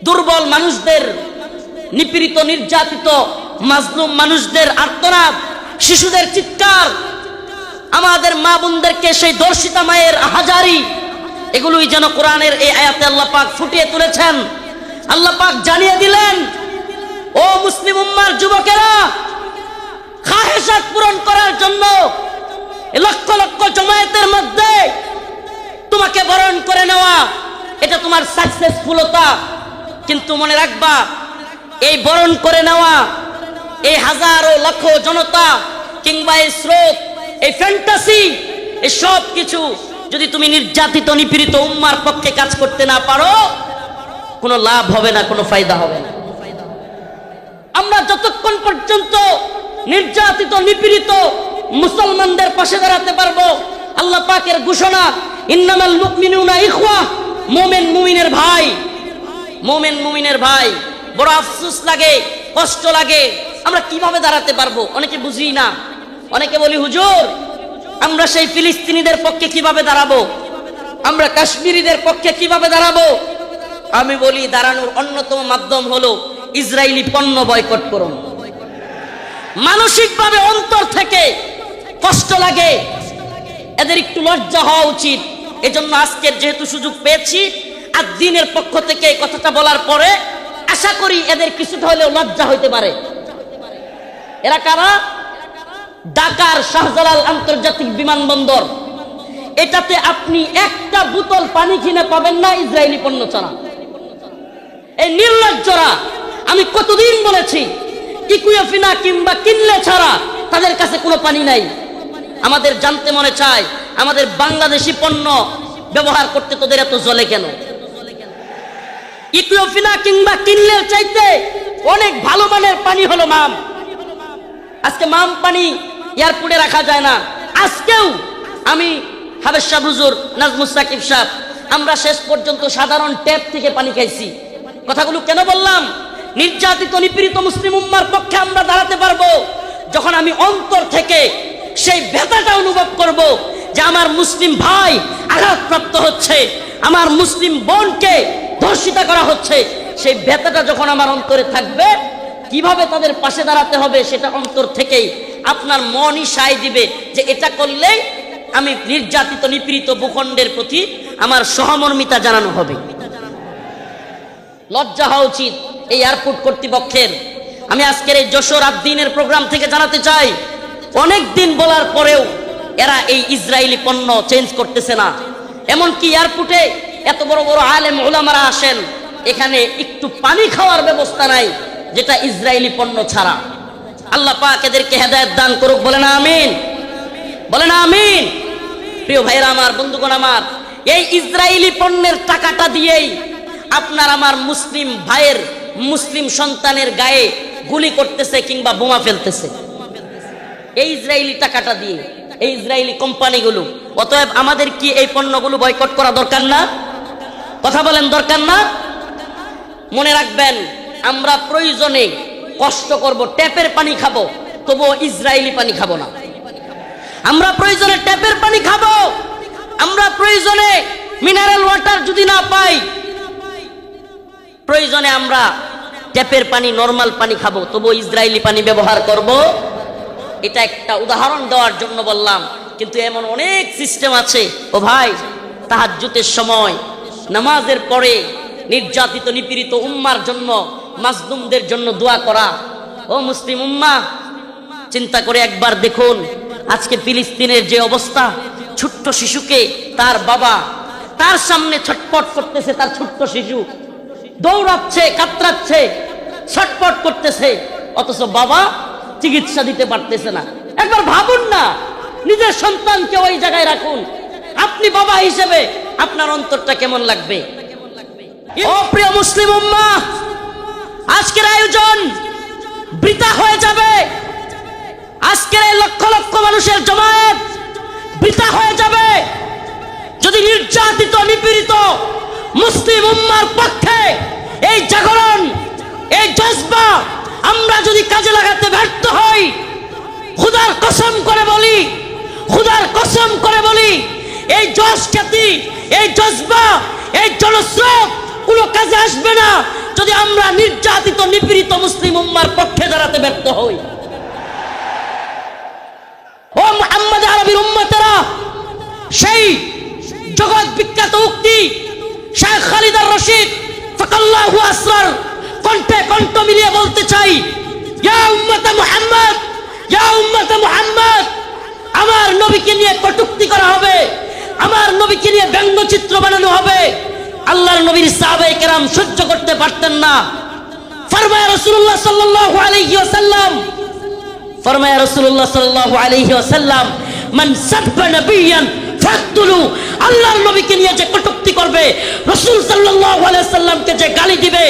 দুর্বল মানুষদের, নিপীড়িত নির্যাতিত মাজলুম মানুষদের আর্তনাদ, শিশুদের চিৎকার, আমাদের মা বোনদেরকে সেই দর্শিতা মায়ের আহাজারি, এগুলোই যেন কোরআনের এই আয়াতে আল্লাহ পাক ফুটিয়ে তুলেছেন। আল্লাহ পাক জানিয়ে দিলেন, ও মুসলিম উম্মার যুবকেরা, খাহেসাত পূরণ করার জন্য লক্ষ লক্ষ জমায়েতের মধ্যে তোমাকে বরণ করে নেওয়া, এটা তোমার সাকসেসফুলতা। কিন্তু মনে রাখবা, এই বরণ করে নেওয়া, এই হাজারো লক্ষ জনতা কিংবা এই স্রোত, এই ফ্যান্টাসি, এই সব কিছু যদি তুমি নির্যাতিত নিপীড়িত উম্মার পক্ষে কাজ করতে না পারো, কোনো লাভ হবে না, কোনো ফায়দা হবে না। আমরা যতক্ষণ পর্যন্ত নির্যাতিত নিপীড়িত মুসলমানদের পাশে দাঁড়াতে পারবো, আল্লাহ পাকের ঘোষণা, ইন্নামাল মুমিনুনা ইখওয়া, মুমিন মুমিনের ভাই, মুমিন মুমিনের ভাই। বড় আফসোস লাগে, কষ্ট লাগে, আমরা কিভাবে দাঁড়াতে পারবো অনেকে বুঝি না। অনেকে বলি, হুজুর আমরা সেই ফিলিস্তিনিদের পক্ষে কিভাবে দাঁড়াবো, আমরা কাশ্মীরিদের পক্ষে কিভাবে দাঁড়াবো? আমি বলি, দাঁড়ানোর অন্যতম মাধ্যম হলো ইসরায়েলি পণ্য বয়কট করুন। মানসিকভাবে অন্তর থেকে কষ্ট লাগে, এদের একটু লজ্জা হওয়া উচিত। এজন্য আজকের যেহেতু সুযোগ পেয়েছি, আর দিনের পক্ষ থেকে এই কথাটা বলার পরে আশা করি এদের কিছুটা হলেও লজ্জা হইতে পারে। এরা কারা? ঢাকার শাহজালাল আন্তর্জাতিক বিমানবন্দর, এটাতে আপনি একটা বোতল পানি কিনে পাবেন না ইসরায়েলি পণ্য ছাড়া। এই নির্লজ্জরা, আমি কতদিন বলেছি, ইকুইফিনা কিংবা কিনলে ছাড়া তাদের কাছে কোনো পানি নাই। আমাদের জানতে মনে চায়, আমাদের বাংলাদেশি পণ্য ব্যবহার করতে তোদের এত জ্বলে কেন? ইকুইফিনা কিংবা কিনলের চাইতে অনেক ভালো মানের পানি হলো মাম। আজকে মাম পানি এয়ারপোর্টে রাখা যায় না। আজকেও আমি হাবেশ সাহেব, হুজুর নাজমুস সাকিব সাহেব, আমরা শেষ পর্যন্ত সাধারণ ট্যাপ থেকে পানি খাইছি। কথাগুলো কেন বললাম? নির্যাতিত নিপীড়িত মুসলিম উম্মার পক্ষে আমরা দাঁড়াতে পারবো যখন আমি অন্তর থেকে সেই ব্যথাটা অনুভব করব যে আমার মুসলিম ভাই আঘাতপ্রাপ্ত হচ্ছে, আমার মুসলিম বোনকে ধর্ষিতা করা হচ্ছে। সেই ব্যথাটা যখন আমার অন্তরে থাকবে, কিভাবে তাদের পাশে দাঁড়াতে হবে সেটা অন্তর থেকেই আপনার মনই সায় দিবে যে এটা করলে আমি নির্যাতিত নিপীড়িত ভূখণ্ডের প্রতি আমার সহমর্মিতা জানানো হবে। লজ্জা হওয়া উচিত এই এয়ারপোর্ট কর্তৃপক্ষের। আমি আজকের এই যশোর আদ্দিনের প্রোগ্রাম থেকে জানাতে চাই, অনেক দিন বলার পরেও এরা এই ইসরায়েলি পণ্য চেঞ্জ করতেছে না। এমনকি এয়ারপোর্টে এত বড় বড় আলেম উলামারা আসেন, এখানে একটু পানি খাওয়ার ব্যবস্থা নাই যেটা ইসরায়েলি পণ্য ছাড়া। আল্লাহ পাক এদেরকে হেদায়েত দান করুক, বলেন আমিন, বলেন আমিন। প্রিয় ভাইরা আমার, বন্ধুগণ আমার, এই ইসরায়েলি পণ্যের টাকাটা দিয়েই আপনার আমার মুসলিম ভাইয়ের, মুসলিম সন্তানের গায়ে গুলি করতেছে কিংবা বোমা ফেলতেছে, এই ইসরায়েলি টাকাটা দিয়ে, এই ইসরায়েলি কোম্পানিগুলো। অতএব আমাদের কি এই পণ্যগুলো বয়কট করা দরকার না? কথা বলেন, দরকার না? মনে রাখবেন, আমরা প্রয়োজনে কষ্ট করব, ট্যাপের পানি খাবো, তবুও ইসরায়েলি পানি খাবো না। আমরা প্রয়োজনে ট্যাপের পানি খাবো, আমরা প্রয়োজনে মিনারেল ওয়াটার যদি না পাই, প্রয়োজনে আমরা ট্যাপের পানি, নরমাল পানি খাবো, তবুও ইসরায়েলি পানি ব্যবহার করব। এটা একটা উদাহরণ দেওয়ার জন্য বললাম, কিন্তু এমন অনেক সিস্টেম আছে। ও ভাই, তাহাজ্জুদের সময় নামাজের পরে নির্যাতিত নিপীড়িত উম্মার জন্য, মাজলুমদের জন্য দোয়া করা। ও মুসলিম উম্মা, চিন্তা করে একবার দেখুন, আজকে ফিলিস্তিনের যে অবস্থা, ছোট্ট শিশুকে তার বাবা তার সামনে ছটপট করতেছে, তার ছোট্ট শিশু দৌড়াচ্ছে, কাতরাচ্ছে, ছটপট করতেছে, অথচ বাবা চিকিৎসা দিতে পারতেছে না। একবার ভাবুন না, নিজের সন্তানকে ওই জায়গায় রাখুন, আপনি বাবা হিসেবে আপনার অন্তরটা কেমন লাগবে? ও প্রিয় মুসলিম উম্মাহ, আজকের আয়োজন বৃথা হয়ে যাবে, আজকের এই লক্ষ লক্ষ মানুষের জমায়েত বৃথা হয়ে যাবে যদি নির্যাতিত নিপীড়িত মুসলিম উম্মার পক্ষে এই জাগরণ, এই জজবা আমরা যদি কাজে লাগাতে ব্যর্থ হই। খুদার কসম করে বলি, খুদার কসম করে বলি, এই জজ খ্যাতি, এই জজবা, এই জনস্রোত কোনো কাজে আসবে না যদি আমরা নির্যাতিত নিপীড়িত মুসলিম উম্মার পক্ষে দাঁড়াতে ব্যর্থ হই। ও মুহাম্মদ আরবির উম্মতেরা, সেই জগৎ বিখ্যাত উক্তি শেখ খালিদ আর রশিদ ফাকাল্লাহু আসরার কণ্ঠে কণ্ঠ মিলিয়ে বলতে চাই, ইয়া উম্মতে মুহাম্মদ, ইয়া উম্মতে মুহাম্মদ, আমার নবীকে নিয়ে কটূক্তি করা হবে, আমার নবীকে নিয়ে ব্যঙ্গচিত্র বানানো হবে। আল্লাহর নবীর সাহাবায়ে কেরাম সহ্য করতে পারতেন না। ফরমায়া রাসূলুল্লাহ সাল্লাল্লাহু আলাইহি ওয়াসাল্লাম, ফরমায়া রাসূলুল্লাহ সাল্লাল্লাহু আলাইহি ওয়াসাল্লাম, মান সাব্বা নাবিয়ান ফাকতুলু, আল্লাহর নবীকে নিয়ে যে কটূক্তি করবে, রাসূল সাল্লাল্লাহু আলাইহি ওয়াসাল্লামকে যে গালি দিবে,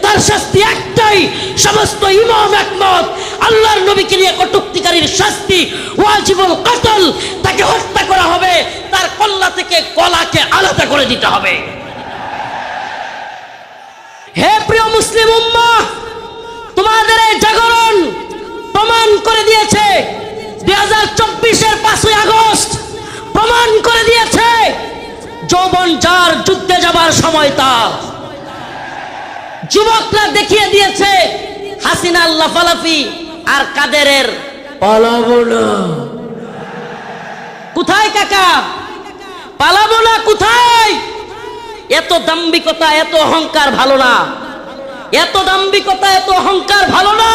তার শাস্তি একটাই, সমস্ত ইমাম একমত, আল্লাহর নবীকে নিয়ে কটূক্তিকারীর শাস্তি ওয়াজিবুল কতল, তাকে হত্যা করা হবে, তার কল্লা থেকে গলাকে আলাদা করে দিতে হবে। হে প্রিয় মুসলিম উম্মাহ, তোমাদের এই জাগরণ প্রমাণ করে দিয়েছে, 2024-এর 5ই আগস্ট প্রমাণ করে দিয়েছে, যৌবন যার যুদ্ধে যাবার সময় তার। যুবকরা দেখিয়ে দিয়েছে হাসিনার লাফালাফি আর কাদেরের পালাবো না। কোথায় কাকা? পালাবো না কোথায়? এত দাম্ভিকতা, এত অহংকার ভালো না, এত দাম্ভিকতা, এত অহংকার ভালো না।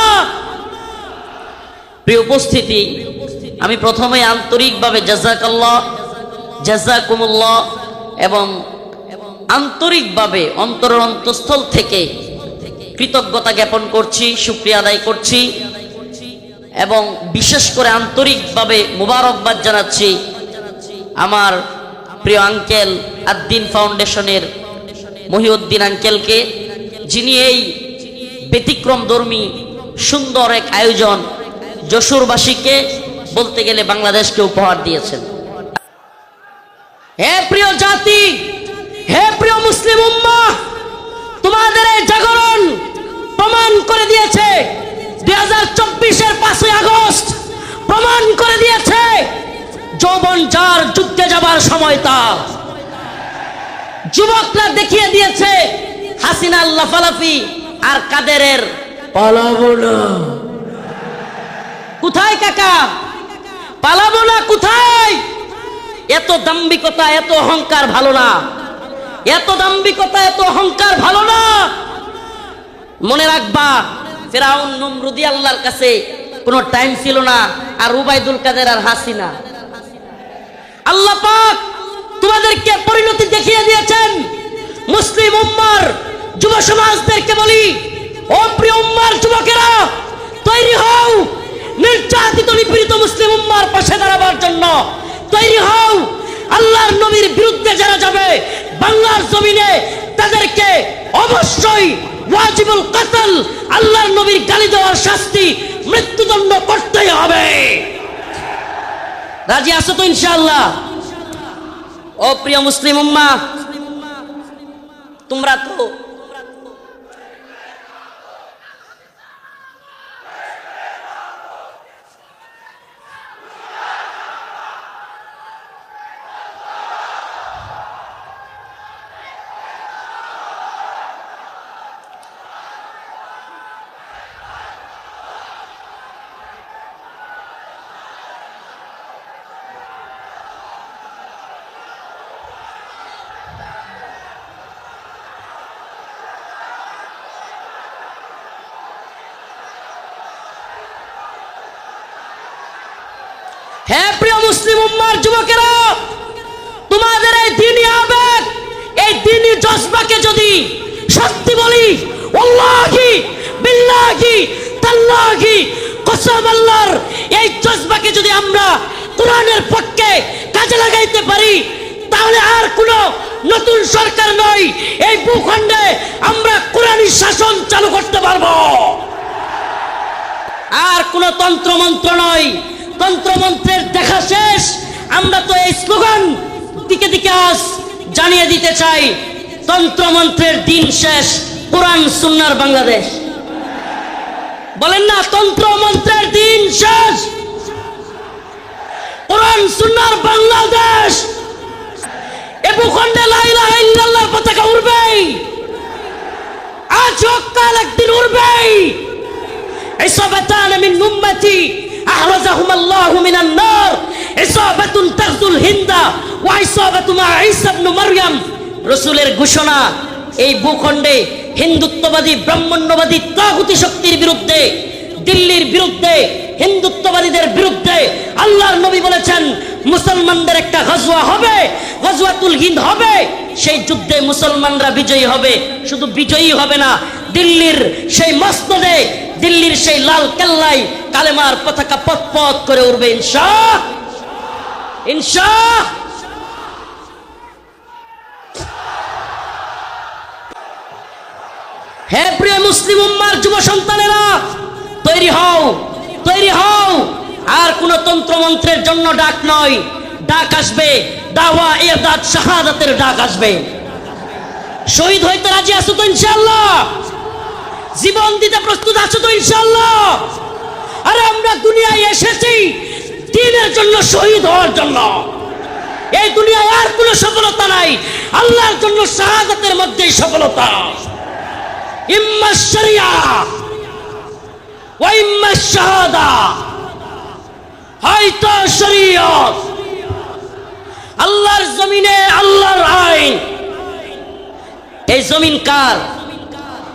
প্রিয় উপস্থিতি, আমি প্রথমে আন্তরিকভাবে জাযাকাল্লাহ, জাযাকুমুল্লাহ এবং আন্তরিকভাবে অন্তরের অন্তঃস্থল থেকে কৃতজ্ঞতা জ্ঞাপন করছি, শুকরিয়া আদায় করছি এবং বিশেষ করে আন্তরিকভাবে মুবারকবাদ জানাচ্ছি আমার প্রিয় আঙ্কেল আদ্দিন ফাউন্ডেশনের মহিউদ্দিন আঙ্কেলকে, যিনি এই ব্যতিক্রমধর্মী সুন্দর এক আয়োজন যশোরবাসীকে, বলতে গেলে বাংলাদেশকে উপহার দিয়েছেন। হে প্রিয় জাতি, হে প্রিয় মুসলিম উম্মাহ, তোমাদের এই জাগরণ প্রমাণ করে দিয়েছে, 2024-এর 5ই আগস্ট প্রমাণ করে দিয়েছে, যৌবন যার যুদ্ধে যাবার সময় তার। যুবকরা দেখিয়ে দিয়েছে হাসিনার লাফালাফি আর কাদেরের পালাবো না। কোথায় কাকা? পালাবো না কোথায়? এত দাম্ভিকতা, এত অহংকার ভালো না, এত দাম্ভিকতা, এত অহংকার ভালো না। মনে রাখবা, ফেরাউন নমরুদি আল্লাহর কাছে কোনো টাইম ছিল না, আর উবাইদুল কাদের আর হাসিনা। আল্লাহ পাক তোমাদেরকে পরিণতি দেখিয়ে দিয়েছেন। মুসলিম উম্মার যুব সমাজদেরকে বলি, ও প্রিয় উম্মার যুবকেরা, তৈরি হও নির্যাতিত নিপীড়িত মুসলিম উম্মার পাশে দাঁড়াবার জন্য। তৈরি হও, আল্লাহর নবীর বিরুদ্ধে যারা যাবে বাংলার জমিনে, তাদেরকে অবশ্যই ওয়াজিবুল কতল, আল্লাহর নবীর গালি দেওয়ার শাস্তি, মৃত্যুদণ্ড করতেই হবে। রাজি আছো তো ইনশাআল্লাহ? ও প্রিয় মুসলিম উম্মাহ, তোমরা তো হে প্রিয় মুসলিম উম্মার যুবকেরা, তোমাদের এই দ্বীনি আবেগ, এই দ্বীনি জজবাকে যদি সত্যি বলি, ওয়াল্লাহি বিল্লাহি তাল্লাহি কসম আল্লাহর, এই জজবাকে যদি আমরা কোরআনের পক্ষে কাজে লাগাইতে পারি, তাহলে আর কোনো নতুন সরকার নয়, এই ভূখণ্ডে আমরা কোরআনী শাসন চালু করতে পারবো। আর কোনো তন্ত্রমন্ত্র নয়, তন্ত্রমন্ত্রের দেখা শেষ। আমরা তো এই স্লোগান দিকে দিকে আজ জানিয়ে দিতে চাই, তন্ত্রমন্ত্রের দিন শেষ, কোরআন সুন্নাহর বাংলাদেশ। বলেন না, তন্ত্রমন্ত্রের দিন শেষ, কোরআন সুন্নাহর বাংলাদেশ। এ ভূখণ্ডে লা ইলাহা ইল্লাল্লাহর পতাকা উড়বেই। আজ মক্কাল একদিন উড়বেই। ইসাবাতান মিন উম্মতি আহরাজাহুম আল্লাহু মিনান নার, ইসাবাতুন তাগজুল হিন্দা ওয়া ইসাবাতু মা ঈসা ইবনে মারইয়াম। রাসূলের ঘোষণা, এই ভূখণ্ডে হিন্দুত্ববাদী ব্রাহ্মণ্যবাদী তাগুতি শক্তির বিরুদ্ধে, দিল্লির বিরুদ্ধে, হিন্দুত্ববাদীদের বিরুদ্ধে আল্লাহর নবী বলেছেন মুসলমানদের একটা গজওয়া হবে, গজওয়াতুল হিন্দ হবে। সেই যুদ্ধে মুসলমানরা বিজয়ী হবে। শুধু বিজয়ী হবে না, দিল্লির সেই মসনদে, দিল্লির সেই লাল কেল্লায় কালেমার পতাকা পথ করে উঠবে ইনশাআল্লাহ, ইনশাআল্লাহ। হে প্রিয় মুসলিম উম্মার যুব সন্তানেরা, তৈরি হও, তৈরি হও। আর কোন তন্ত্রমন্ত্রের জন্য ডাক নয়, ডাক আসবে দাওয়া ইরদাদ শাহাদাতের ডাক আসবে। শহীদ হইতে রাজি আছো তো ইনশাআল্লাহ? জীবন দিতে প্রস্তুত আছো তো ইনশাআল্লাহ? আরে আমরা দুনিয়ায় এসেছি দ্বীনের জন্য, শহীদ হওয়ার জন্য। এই দুনিয়ায় আর কোনো সফলতা নাই, আল্লাহর জন্য শাহাদাতের মধ্যেই সফলতা। ইম্মা শরিয়া ওয়া ইম্মা শাহাদা, হয়তো শরীয়ত। আল্লাহর জমিনে আল্লাহর আইন। এই জমিন কার?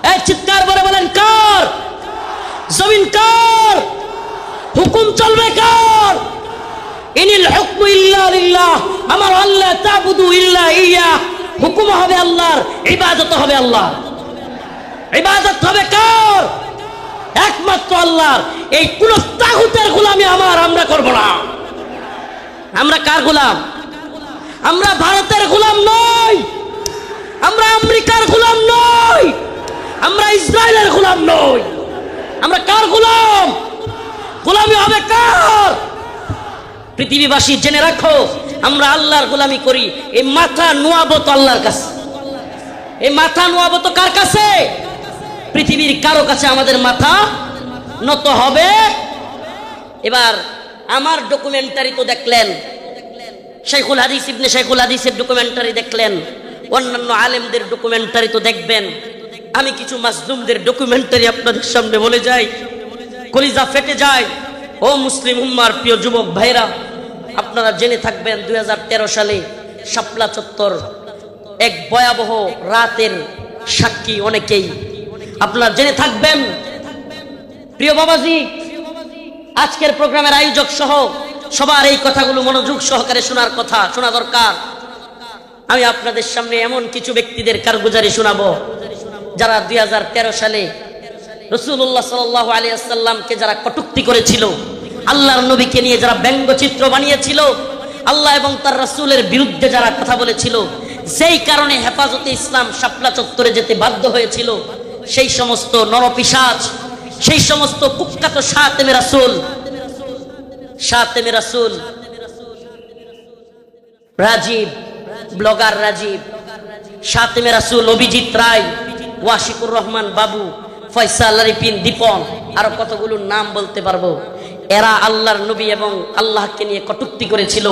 এই চিৎকার করে বলেন কার? জমিন কার? হুকুম চলবে কার? ইনিল হুকমু ইল্লা লিল্লাহ, আমার আল্লাহ তাবুদু ইল্লা ইয়া। হুকুম হবে আল্লাহর, ইবাদত হবে আল্লাহ। ইবাদত হবে কার? একমাত্র আল্লাহর। এই কোন তাগুতের গোলামি আমরা করব না। আমরা কার গোলাম? আমরা ভারতের গোলাম নই, আমরা আমেরিকার গোলাম নই, আমরা ইসরায়েলের গোলাম নই। আমরা কার গোলাম? গোলামি হবে কার? পৃথিবীবাসী জেনে রাখো, আমরা আল্লাহর গোলামি করি। এই মাথা নোয়াবো তো আল্লাহর কাছে। এই মাথা নোয়াবো তো কার কাছে? পৃথিবীর কারো কাছে আমাদের মাথা নত হবে। এবার আমার ডকুমেন্টারি তো দেখলেন, শাইখুল হাদিস ইবনে শাইখুল হাদিসের ডকুমেন্টারি দেখলেন, অন্যান্য আলেমদের ডকুমেন্টারি তো দেখবেন। আমি কিছু মাজলুমদের ডকুমেন্টারি আপনাদের সামনে বলে যাই, কলিজা ফেটে যায়। ও মুসলিম উম্মার প্রিয় যুবক ভাইরা, আপনারা জেনে থাকবেন 2013 সালে শাপলা চত্বর এক ভয়াবহ রাতের সাক্ষী অনেকেই। আপনারা জেনে থাকবেন। প্রিয় বাবাজি, আজকের প্রোগ্রামের আয়োজক সহ সবার এই কথাগুলো মনোযোগ সহকারে শোনা দরকার। আমি আপনাদের সামনে এমন কিছু ব্যক্তিদের কারগুজারি শোনাবো যারা 2013 সালে রাসূলুল্লাহ সাল্লাল্লাহু আলাইহি ওয়াসাল্লামকে যারা কটূক্তি করেছিল, আল্লাহর নবীকে নিয়ে যারা ব্যঙ্গচিত্র বানিয়েছিল, আল্লাহ এবং তার রাসূলের বিরুদ্ধে যারা কথা বলেছিল, যেই কারণে হেফাজতে ইসলাম শাপলা চত্বরে যেতে বাধ্য হয়েছিল, সেই সমস্ত নরপিশাচ, সেই সমস্ত কুখ্যাত শাতেমে রাসূল রাজীব, ব্লগার রাজীব, শাতেমে রাসূল অভিজিৎ রায়, ওয়াশিকুর রহমান বাবু, ফয়সাল আরিফিন দীপন, আরো কতগুলো নাম বলতে পারবো। এরা আল্লাহর নবী এবং আল্লাহকে নিয়ে কটূক্তি করেছিল,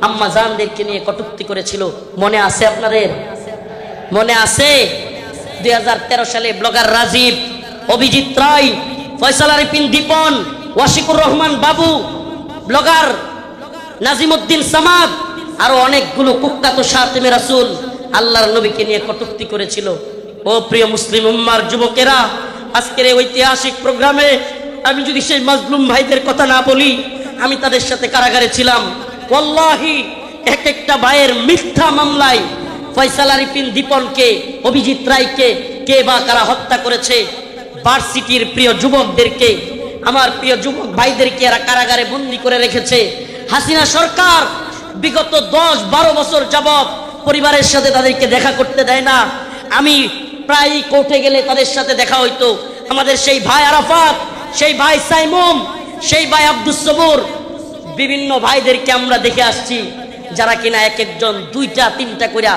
আম্মা জানদেরকে নিয়ে কটূক্তি করেছিল। মনে আছে আপনাদের? মনে আছে? 2013 সালে ব্লগার রাজীব, অভিজিৎ রায়, ফয়সাল আরিফিন দীপন, ওয়াশিকুর রহমান বাবু, ব্লগার নাজিমউদ্দিন সামাদ, আরো অনেকগুলো কুখ্যাত শাতেমে রাসূল আল্লাহর নবীকে নিয়ে কটূক্তি করেছিল। ও প্রিয় মুসলিম উম্মার যুবকেরা, আজকের এই ঐতিহাসিক প্রোগ্রামে আমি যদি সেই মাজলুম ভাইদের কথা না বলি, আমি তাদের সাথে কারাগারে ছিলাম। ওয়াল্লাহি এক একটা ভাইয়ের মিথ্যা মামলায় ফয়সাল আরিফিন দীপনকে, অভিজিৎ রায়কে কে বা কারা হত্যা করেছে, ভার্সিটির প্রিয় যুবকদেরকে, আমার প্রিয় যুবক ভাইদেরকে এরা কারাগারে বন্দী করে রেখেছে। হাসিনা সরকার বিগত 10-12 বছর যাবত পরিবারের সাথে তাদেরকে দেখা করতে দেয় না। আমি প্রায় কোর্টে গেলে তাদের সাথে দেখা হইতো। আমাদের সেই ভাই আরাফাত, সেই ভাই সাইমুম, সেই ভাই আব্দুস সবুর, বিভিন্ন ভাইদেরকে আমরা দেখে আসছি যারা কিনা এক একজন 2টা-3টা করে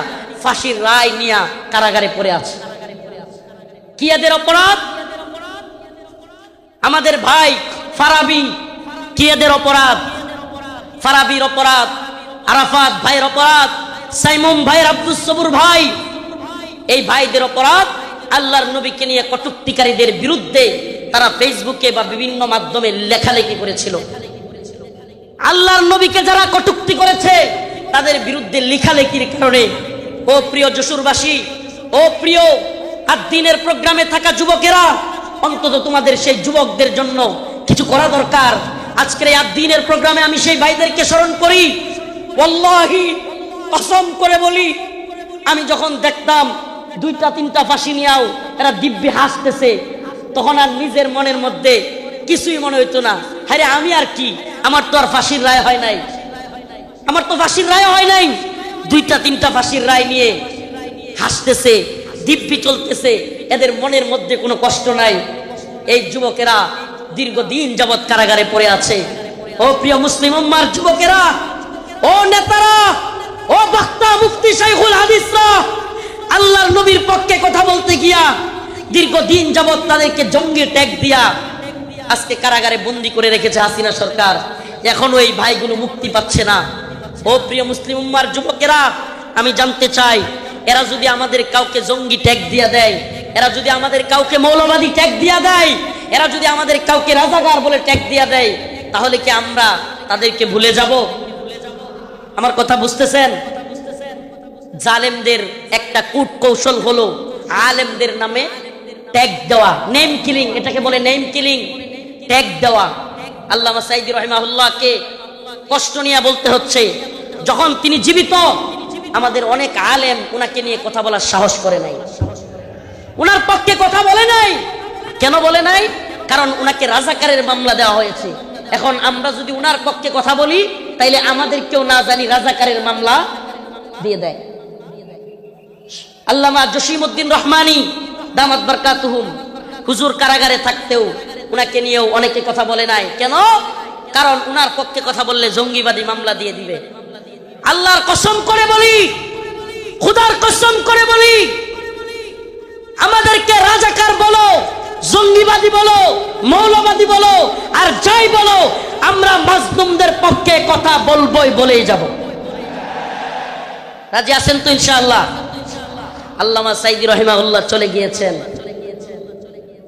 ফাঁসির রায় নিয়ে কারাগারে পড়ে আছে। কি এদের অপরাধ? আমাদের ভাই ফারাবি, কি এদের অপরাধ? ফারাবির অপরাধ, আরাফাত ভাইয়ের অপরাধ, সাইমুম ভাইয়ের, আব্দুস সবুর ভাই, এই ভাইদের অপরাধ আল্লাহর নবীকে নিয়ে কটূক্তিকারীদের বিরুদ্ধে তারা ফেসবুকে বা বিভিন্ন মাধ্যমে লেখালেখি করেছিল। আল্লাহর নবীকে যারা কটূক্তি করেছে তাদের বিরুদ্ধে লেখালেখির কারণে, ও প্রিয় যশোরবাসী, ও প্রিয় আদ-দ্বীনের প্রোগ্রামে থাকা যুবকেরা, অন্তত তোমাদের সেই যুবকদের জন্য কিছু করা দরকার। আজকের এই আদ-দ্বীনের প্রোগ্রামে আমি সেই ভাইদেরকে স্মরণ করি। ওয়াল্লাহি কসম করে বলি, আমি যখন দেখতাম 2-3টা ফাঁসি নিয়েও এরা দিব্যি হাসতেছে, তখন আর নিজের মনের মধ্যে কিছুই মনে হইতো না, আরে আমি আর কি, আমার তো আর ফাঁসির রায় হয় নাই, আমার তো ফাঁসির রায় হয় নাই। 2-3টা ফাঁসির রায় নিয়ে হাসতেছে, দিব্যি চলতেছে, এদের মনের মধ্যে কোনো কষ্ট নাই। এই যুবকেরা দীর্ঘদিন যাবৎ কারাগারে পড়ে আছে। ও প্রিয় মুসলিম উম্মার যুবকেরা, ও নেতারা, ও বক্তা মুফতি শাইখুল হাদিসরা, আল্লাহর নবীর পক্ষে কথা বলতে গিয়া দীর্ঘদিন যাবৎ তাদেরকে জঙ্গি ট্যাগ দিয়া আজকে কারাগারে বন্দী করে রেখেছে হাসিনা সরকার। এখনো এই ভাইগুলো মুক্তি পাচ্ছে না। ও প্রিয় মুসলিম উম্মার যুবকেরা, আমি জানতে চাই, এরা যদি আমাদের কাউকে জঙ্গি ট্যাগ দিয়া দেয়, এরা যদি আমাদের কাউকে মৌলবাদী ট্যাগ দিয়া দেয়, এরা যদি আমাদের কাউকে রাজাকার বলে ট্যাগ দিয়া দেয়, তাহলে কি আমরা তাদেরকে ভুলে যাব? আমার কথা বুঝতেছেন? জালেমদের একটা কূট কৌশল হলো আলেমদের নামে ট্যাগ দেওয়া, নেম কিলিং, এটাকে বলে নেম কিলিং, ট্যাগ দেওয়া। আল্লামা সাঈদী রাহিমাহুল্লাহকে কষ্ট নিয়ে বলতে হচ্ছে, যখন তিনি জীবিত আমাদের অনেক আলেম ওনাকে নিয়ে কথা বলার সাহস করে নাই, ওনার পক্ষে কথা বলে নাই। কেন বলে নাই? কারণ ওনাকে রাজাকারের মামলা দেওয়া হয়েছে। এখন আমরা যদি ওনার পক্ষে কথা বলি, তাইলে আমাদেরকেও না জানি রাজাকারের মামলা দিয়ে দেয়। আল্লামা জসিমউদ্দিন রহমানী দামাত বারকাতুহুম, হুজুর কারাগারে থাকতেও উনাকে নিয়েও অনেকে কথা বলে নাই। কেন? কারণ উনার পক্ষে কথা বললে জঙ্গিবাদী মামলা দিয়ে দিবে। আল্লাহর কসম করে বলি, খোদার কসম করে বলি, আমাদেরকে রাজাকার বলো, জঙ্গিবাদী বলো, মৌলবাদী বলো, আর যাই বলো, আমরা মাজলুমদের পক্ষে কথা বলবোই, বলেই যাব। রাজি আছেন তো ইনশাআল্লাহ? আল্লামা সাঈদী রাহিমাহুল্লাহ চলে গিয়েছেন,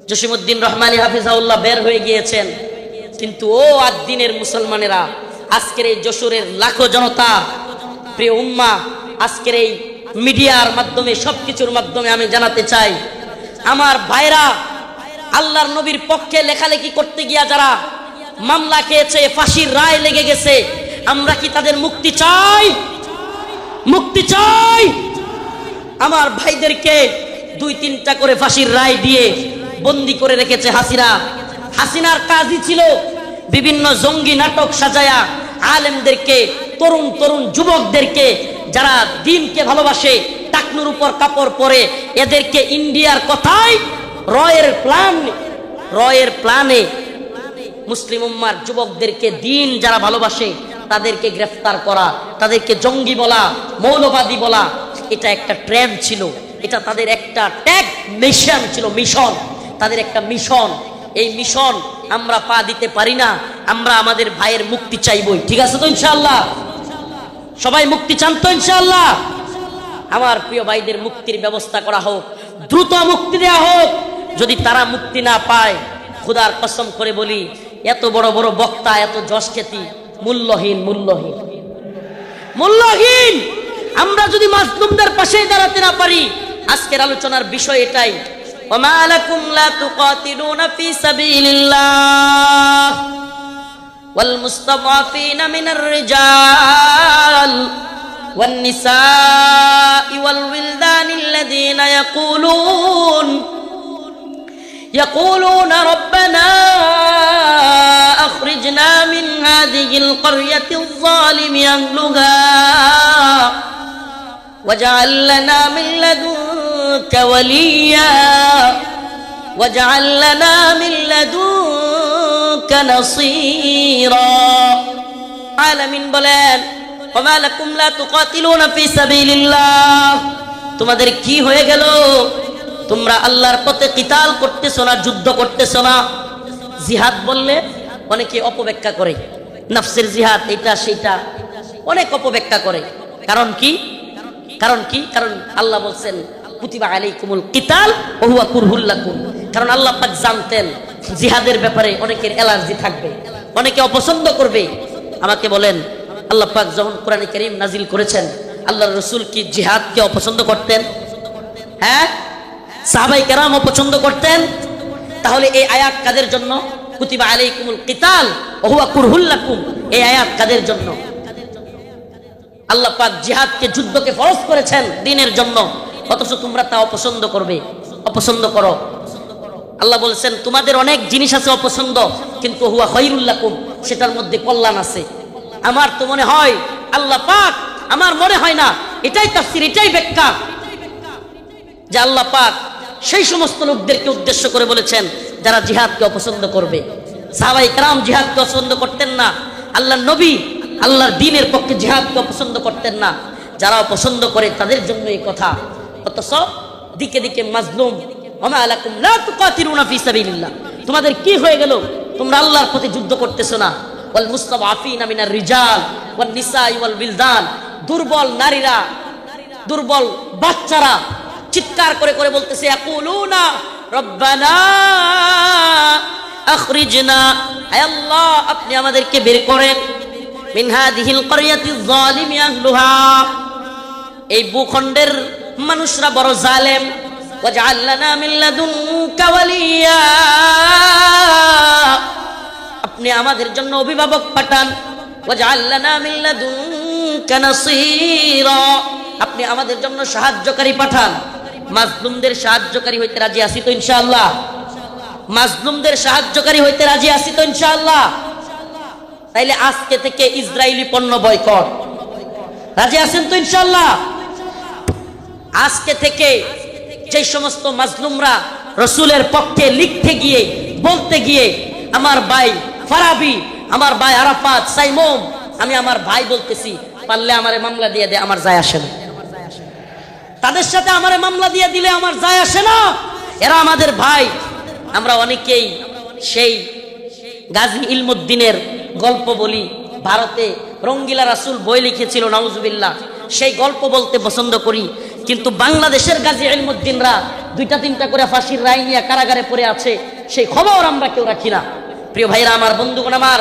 জসিমউদ্দিন রহমানী হাফিজাহুল্লাহ বের হয়ে গিয়েছেন, কিন্তু ও আদ-দ্বীনের মুসলমানেরা, আজকের এই যশোরের লাখো জনতা, প্রিয় উম্মাহ, আজকের এই মিডিয়ার মাধ্যমে, সবকিছুর মাধ্যমে আমি জানাতে চাই, আমার ভাইরা, আল্লাহর নবীর পক্ষে লেখালেখি করতে গিয়া যারা মামলা খেয়েছে, ফাঁসির রায় লেগে গেছে, আমরা কি তাদের মুক্তি চাই? মুক্তি চাই। আমার ভাইদেরকে 2-3টা করে ফাঁসির রায় দিয়ে বন্দী করে রেখেছে হাসিনা। হাসিনার কাজই ছিল বিভিন্ন জঙ্গি নাটক সাজায়া আলেমদেরকে, তরুণ তরুণ যুবকদেরকে যারা দ্বীনকে ভালোবাসে, টাকনুর উপর কাপড় পরে, এদেরকে ইন্ডিয়ার কথায় রয়ের প্ল্যানে মুসলিম উম্মার যুবকদেরকে, দ্বীন যারা ভালোবাসে তাদেরকে গ্রেফতার করা, তাদেরকে জঙ্গি বলা, মৌলবাদী বলা, এটা একটা ট্রেন্ড ছিল, এটা তাদের একটা ট্যাগ মিশন ছিল, মিশন, তাদের একটা মিশন। এই মিশন আমরা পা দিতে পারি না। আমরা আমাদের ভাইয়ের মুক্তি চাইবই। ঠিক আছে তো ইনশাআল্লাহ? সবাই মুক্তি চান তো ইনশাআল্লাহ? আমার প্রিয় ভাইদের মুক্তির ব্যবস্থা করা হোক, দ্রুত মুক্তি দেওয়া হোক। যদি তারা মুক্তি না পায়, খোদার কসম করে বলি, এত বড় বড় বক্তা, এত যশ খ্যাতি মূল্যহীন, মূল্যহীন, মূল্যহীন। আমরা যদি মাজলুমদের পাশে দাঁড়াতে না পারি, আজকের আলোচনার বিষয় এটাই, ওমা লাকুম লা তুকাতিলুনা ফি সাবিলিল্লাহ ওয়াল মুস্তাদাফিনা মিনার রিজাল ওয়ান নিসাই ওয়াল উইলদানিল্লাযীনা يقولون ربنا أخرجنا من هذه القرية الظالم أهلها واجعل لنا من لدنك وليا واجعل لنا من لدنك نصيرا عالمين বলেন وما لكم لا تقاتلون في سبيل الله তোমাদের কি হয়ে গেল তোমরা আল্লাহর পথে কিতাল করতেছো না যুদ্ধ করতেছো না জিহাদ বললে অনেকে অপব্যাখ্যা করে নফসের জিহাদ এটা সেটা অনেক অপব্যাখ্যা করে কারণ কি কারণ আল্লাহ বলেন কুতিবা আলাইকুমুল কিতাল ওয়া হুয়া কুরহুল লাকুম। কারণ আল্লাহ পাক জানতেন জিহাদের ব্যাপারে অনেকের অ্যালার্জি থাকবে, অনেকে অপছন্দ করবে। আমাকে বলেন, আল্লাহ পাক যখন কোরআনে কারীম নাজিল করেছেন, আল্লাহর রাসূল কি জিহাদকে অপছন্দ করতেন? হ্যাঁ, সাহাবায়ে কেরাম অপছন্দ করতেন। তাহলে এই আয়াত কাদের জন্য? কুতিবা আলাইকুমুল কিতাল ওয়া হুয়া কুরহুল লাকুম, এই আয়াত কাদের জন্য? আল্লাহ পাক জিহাদকে, যুদ্ধকে ফরজ করেছেন দ্বীনের জন্য, অথচ তোমরা তা অপছন্দ করবে, অপছন্দ করো। আল্লাহ বলছেন তোমাদের অনেক জিনিস আছে অপছন্দ, কিন্তু হুয়া খায়রুল লাকুম, সেটার মধ্যে কল্যাণ আছে। আমার তো মনে হয় আল্লাহ পাক, আমার মনে হয় না, এটাই তাফসীর, এটাই ব্যাখ্যা, যে আল্লাহ পাক সেই সমস্ত লোকদেরকে উদ্দেশ্য করে বলেছেন যারা জিহাদকে অপছন্দ করবে। সাহাবায়ে কেরাম জিহাদকে পছন্দ করতেন না, আল্লাহর নবী আল্লাহর দ্বীনের পক্ষে জিহাদকে পছন্দ করতেন না। যারা পছন্দ করে তাদের জন্য এই কথা। অথচ দিকে দিকে মাজলুম, ওমা আলাকুম লা তুকাতিলুনা ফি সাবিলিল্লাহ, তোমাদের কি হয়ে গেল? তোমরা আল্লাহর পথে যুদ্ধ করতেছো না। ওয়াল মুস্তাদআফিনা মিনার রিজাল ওয়ান নিসাই ওয়াল বিলদান, দুর্বল নারীরা, দুর্বল বাচ্চারা চিৎকার করে করে বলতেছে, ইয়াকুলুনা রব্বানা আখরিজনা, আয় আল্লাহ আপনি আমাদেরকে বের করেন, মিন হাযিহিল ক্বরিয়াতিজ যালিমি আহলুহা, এই ভূখণ্ডের মানুষরা বড় জালেম, ওয়াজআল লানা মিন লাদুনকা ওয়ালিয়া, আপনি আমাদের জন্য অভিভাবক পাঠান, ওয়াজআল লানা মিন লাদুনকা নাসীরা, আপনি আমাদের জন্য সাহায্যকারী পাঠান। মাজলুমদের সাহায্যকারী হইতে রাজি আছি তো ইনশাআল্লাহ? মাজলুমদের সাহায্যকারী হইতে রাজি আছি তো ইনশাআল্লাহ? তাইলে আজকে থেকে ইসরায়েলি পণ্য বয়কট, রাজি আছেন তো ইনশাআল্লাহ? আজকে থেকে যে সমস্ত মাজলুমরা রাসূলের পক্ষে লিখতে গিয়ে, বলতে গিয়ে, আমার ভাই ফারাবি, আমার ভাই আরাফাত, সাইমুম, আমি আমার ভাই বলতেছি, পারলে আমারে মামলা দিয়ে দে, আমার যায় আসে না। তাদের সাথে আমারে মামলা দিয়ে দিলে আমার যায় আসে না, এরা আমাদের ভাই। আমরা অনেকেই সেই গাজী ইলমুদ্দিনের গল্প বলি, ভারতে রঙ্গিলা রাসূল বই লিখেছিল, নাউজুবিল্লাহ, সেই গল্প বলতে পছন্দ করি। কিন্তু বাংলাদেশের গাজী ইলমুদ্দিনরা 2-3টা করে ফাঁসির রায় নিয়ে কারাগারে পড়ে আছে, সেই খবর আমরা কেউ রাখি না। প্রিয় ভাইরা আমার, বন্ধুগণ আমার,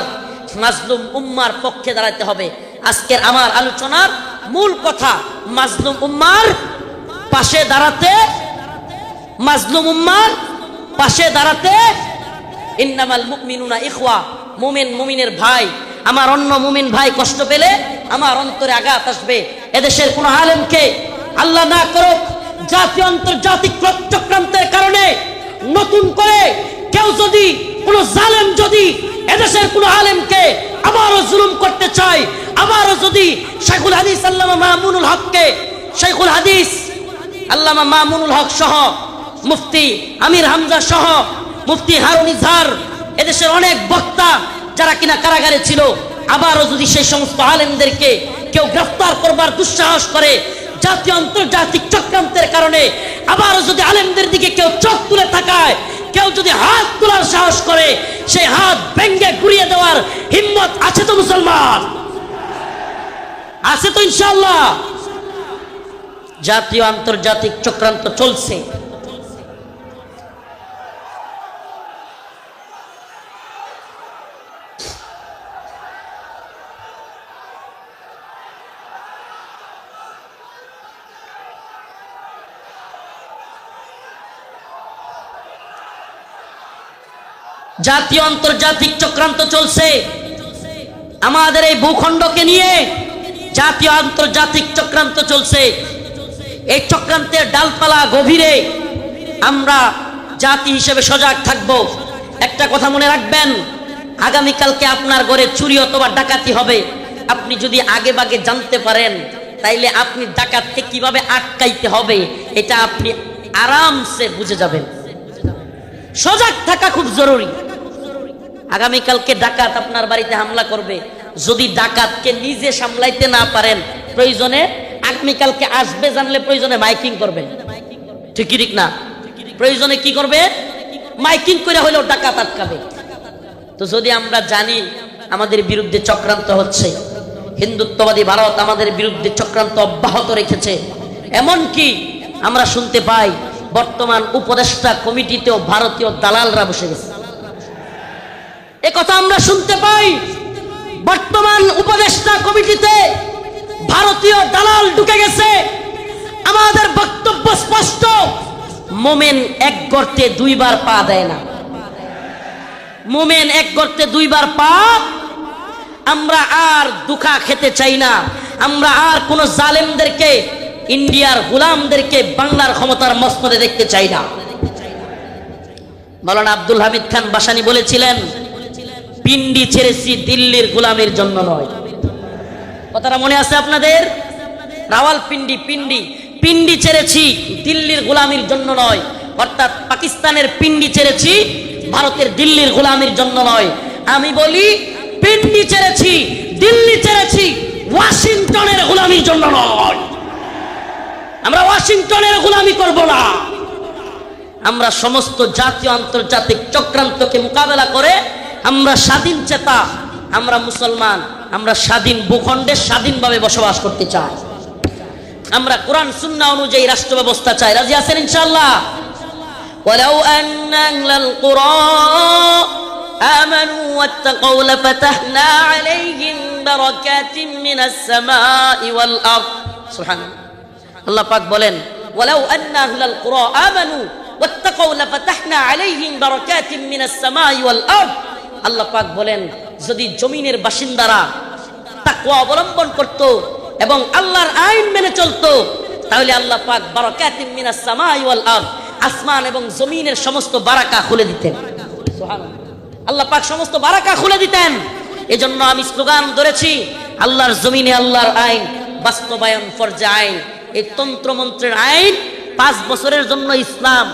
মাজলুম উম্মার পক্ষে দাঁড়াতে হবে। আজকের আমার আলোচনার মূল কথা, মাজলুম উম্মার পাশে দাঁড়াতে, মাজলুম উম্মার পাশে দাঁড়াতে। ইন্নামাল মুমিনুনা ইখওয়া, মুমিন মুমিনের ভাই। আমার অন্য মুমিন ভাই কষ্ট পেলে আমার অন্তরে আঘাত আসবে। এদেশের কোন আলেমকে আল্লাহ না করুক জাতীয় আন্তর্জাতিক চক্রান্তের কারণে নতুন করে কেউ যদি, কোন জালেম যদি এদেশের কোন আলেমকে আবারও জুলুম করতে চায়, আবারও যদি শাইখুল হাদিস আল্লামা মামুনুল হককে, শাইখুল হাদিস আল্লামা মামুনুল হক সহ, মুফতি আমির হামজা সহ, মুফতি হারুন ইজহার, এদেশের অনেক বক্তা যারা কিনা কারাগারে ছিল, আবারও যদি সেই সমস্ত আলেমদেরকে কেউ গ্রেফতার করবার দুঃসাহস করে জাতীয় আন্তর্জাতিক চক্রান্তের কারণে, আবারও যদি আলেমদের দিকে কেউ চোখ তুলে তাকায়, কেউ যদি হাত তোলার সাহস করে, সেই হাত ভেঙ্গে ঘুরিয়ে দেওয়ার হিম্মত আছে তো মুসলমান? আছে তো ইনশাআল্লাহ? জাতীয় আন্তর্জাতিক চক্রান্ত চলছে। জাতীয় আন্তর্জাতিক চক্রান্ত চলছে আমাদের এই ভূখণ্ডকে নিয়ে, জাতীয় আন্তর্জাতিক চক্রান্ত চলছে। এই চক্রান্তের ডালপালা গভীরে আমরা জাতি হিসেবে সজাগ থাকব। একটা কথা মনে রাখবেন, আগামীকালকে আপনার ঘরে চুরি অথবা ডাকাতি হবে, আপনি যদি আগে ভাগে জানতে পারেন, তাইলে আপনি ডাকাতকে কিভাবে আটকাইতে হবে এটা আপনি আরামসে বুঝে যাবেন। সজাগ থাকা খুব জরুরি। আগামীকালকে ডাকাত আপনার বাড়িতে হামলা করবে, যদি ডাকাতকে নিজে সামলাইতে না পারেন, প্রয়োজনে আগামীকালকে আসবে জানলে প্রয়োজনে মাইকিং করবেন, ঠিক না? প্রয়োজনে কি করবে? মাইকিং করে হলেও ডাকাত আটকাবে। তো যদি আমরা জানি আমাদের বিরুদ্ধে চক্রান্ত হচ্ছে, হিন্দুত্ববাদী ভারত আমাদের বিরুদ্ধে চক্রান্ত অব্যাহত রেখেছে, এমনকি আমরা শুনতে পাই বর্তমান উপদেষ্টা কমিটিতেও ভারতীয় দালালরা বসে গেছে। এ কথা আমরা শুনতে পাই, বর্তমান উপদেষ্টা কমিটিতে ভারতীয় দালাল ঢুকে গেছে। আমাদের বক্তব্য স্পষ্ট, মোমেন এক গর্তে দুইবার পা দেয় না। মোমেন এক গর্তে দুইবার পা। আমরা আর দুঃখা খেতে চাই না। আমরা আর কোন জালেমদেরকে, ইন্ডিয়ার গোলামদেরকে বাংলার ক্ষমতার মসনদে দেখতে চাই না। মাওলানা আব্দুল হামিদ খান বাসানী বলেছিলেন, পিন্ডি ছেড়েছি দিল্লির গোলামের জন্য নয়। কথাটা মনে আছে আপনাদের? রাওয়ালপিন্ডি পিন্ডি ছেড়েছি দিল্লির গোলামির জন্য নয়। অর্থাৎ পাকিস্তানের পিন্ডি ছেড়েছি, ভারতের দিল্লির গোলামির জন্য নয়। আমি বলি পিন্ডি ছেড়েছি, দিল্লি ছেড়েছি, ওয়াশিংটনের গোলামির জন্য নয়। আমরা ওয়াশিংটনের গোলামি করব না। আমরা সমস্ত জাতীয় আন্তর্জাতিক চক্রান্তকে মোকাবেলা করে আমরা স্বাধীন চেতা, আমরা মুসলমান, আমরা স্বাধীন ভূখণ্ডে স্বাধীনভাবে বসবাস করতে চাই। আমরা কোরআন সুন্নাহ অনুযায়ী রাষ্ট্র ব্যবস্থা চাই। রাজি আছেন ইনশাআল্লাহ? ওয়ালাউ আন্না আহলাল কুরা আমানু ওয়াত্তাকাউ লাফাতাহনা আলাইহিম বারাকাতিন মিনাস সামাই ওয়াল আরদ। সুবহানাল্লাহ। আল্লাহ পাক বলেন, ওয়ালাউ আন্না আহলাল কুরা আমানু ওয়াত্তাকাউ লাফাতাহনা আলাইহিম বারাকাতিন মিনাস সামাই ওয়াল আরদ। আল্লাহ পাক বলেন, যদি জমিনের বাসিন্দারা তাকওয়া অবলম্বন করত এবং আল্লাহর আইন মেনে চলতো, তাহলে আল্লাহ পাক বারাকাতিন মিনাস সামাই ওয়াল আরদ, আসমান এবং জমিনের সমস্ত বারাকা খুলে দিতেন। সুবহানাল্লাহ। আল্লাহ পাক সমস্ত বারাকা খুলে দিতেন। এজন্য আমি স্লোগান ধরেছি, আল্লাহর জমিনে আল্লাহর আইন বাস্তবায়ন ফরজে আইন। এই তন্ত্রমন্ত্রের আইন 5 বছরের জন্য ইসলাম,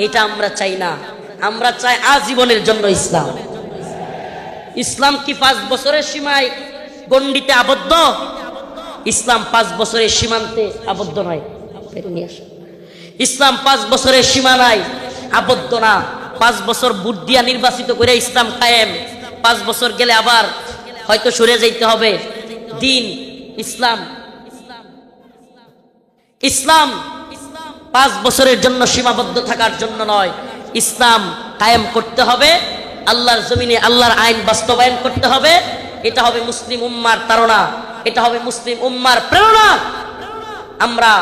এটা আমরা চাই না। আমরা চাই আজীবনের জন্য ইসলাম। ইসলাম কি 5 বছরের সীমায় গণ্ডিতে আবদ্ধ? ইসলাম 5 বছরের সীমান্তে আবদ্ধ নয়। ইসলাম 5 বছরের সীমানায় আবদ্ধ না। 5 বছর ভোট দিয়া নির্বাচিত করে ইসলাম কায়েম। 5 বছর গেলে আবার হয়তো সরে যাইতে হবে। দিন ইসলাম 5 বছরের জন্য সীমাবদ্ধ থাকার জন্য নয়। ইসলাম কায়েম করতে হবে, আল্লাহর জমিনে আল্লাহর আইন বাস্তবায়ন করতে হবে। এটা হবে মুসলিম উম্মার তাড়না, এটা হবে মুসলিম উম্মার প্রেরণা। আমরা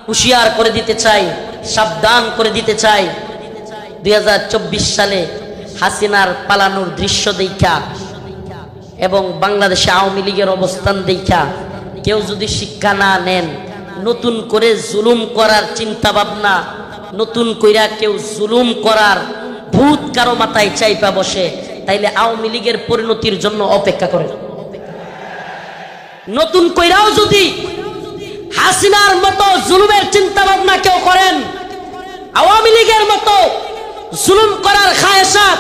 হুঁশিয়ার করে দিতে চাই, সাবধান করে দিতে চাই। 2024 সালে হাসিনার পালানোর দৃশ্য দেখা এবং বাংলাদেশে আওয়ামী লীগের অবস্থান দেখা কেউ যদি শিক্ষা না নেন, নতুন করে জুলুম করার চিন্তা ভাবনা, নতুন কইরা কেউ জুলুম করার ভূত কারো মাথায় চাইপা বসে, তাইলে আওয়ামী লীগের পরিণতির জন্য অপেক্ষা করেন। নতুন কইরাও যদি হাসিনার মতো জুলুমের চিন্তা ভাবনা কেউ করেন, আওয়ামী লীগের মতো জুলুম করার খায়েশাত,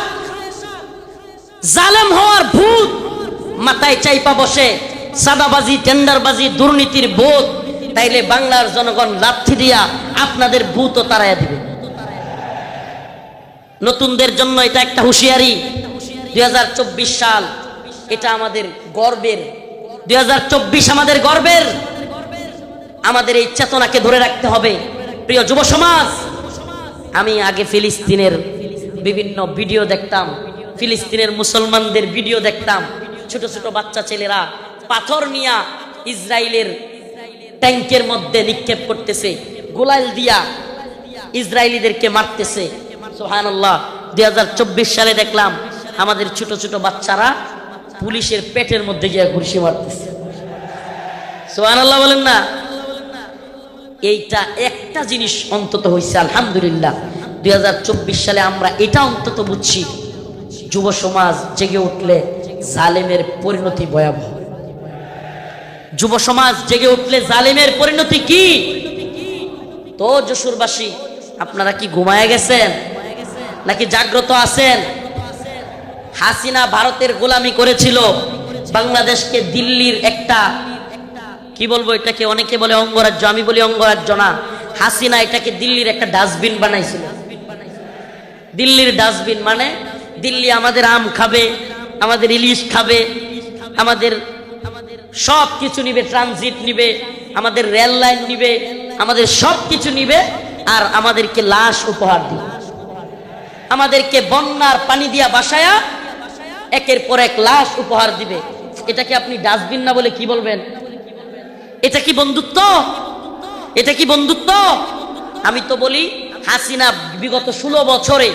জালেম হওয়ার ভূত মাথায় চাইপা বসে, সাদাবাজি, টেন্ডারবাজি, দুর্নীতির ভূত, তাইলে বাংলার জনগণ লাথি দিয়া আপনাদের ভূতও তাড়াইয়া দিবে। নতুনদের জন্য এটা একটা হুঁশিয়ারি। 2024 সাল এটা আমাদের গর্বের। 2024 আমাদের গর্বের। আমাদের এই চেতনাকে ধরে রাখতে হবে। প্রিয় যুব সমাজ, আমি আগে ফিলিস্তিনের বিভিন্ন ভিডিও দেখতাম, ফিলিস্তিনের মুসলমানদের ভিডিও দেখতাম। ছোট ছোট বাচ্চা ছেলেরা পাথর নিয়ে ইসরায়েলের ট্যাঙ্কের মধ্যে নিক্ষেপ করতেছে, গোলাল দিয়া ইসরায়েলিদেরকে মারতেছে। সুবহানাল্লাহ। 2024 সালে দেখলাম আমাদের ছোট ছোট বাচ্চারা পুলিশের পেটের মধ্যে গিয়ে ঘুষি মারতেছে। সুবহানাল্লাহ বলেন না? এইটা একটা জিনিস অন্তত হয়েছে, আলহামদুলিল্লাহ। 2024 সালে আমরা এটা অন্তত বুঝছি, যুব সমাজ জেগে উঠলে জালেমের পরিণতি ভয়াবহ। যুব সমাজ জেগে উঠলে জালেমের পরিণতি কি? তো যশোরবাসী, আপনারা কি ঘুমায় গেছেন নাকি জাগ্রত আছেন? হাসিনা ভারতের গোলামি করেছিল, বাংলাদেশকে দিল্লির একটা, কি বলবো এটাকে, অনেকে বলে অঙ্গরাজ্য, আমি বলি অঙ্গরাজ্য না। হাসিনা এটাকে দিল্লির একটা ডাস্টবিন বানাইছিল। দিল্লির ডাস্টবিন মানে দিল্লি আমাদের আম খাবে, আমাদের ইলিশ খাবে, আমাদের সব কিছু নিবে, ট্রানজিট নিবে, আমাদের রেল লাইন নিবে, আমাদের সব কিছু নিবে আর আমাদেরকে লাশ উপহার দিবে, আমাদেরকে বন্যার পানি দিয়া বাসায়া একের পর এক লাশ উপহার দিবে। এটাকে আপনি ডাস্টবিন না বলে কি বলবেন? এটা কি বন্ধুত্ব? এটা কি বন্ধুত্ব? আমি তো বলি হাসিনা বিগত 16 বছরে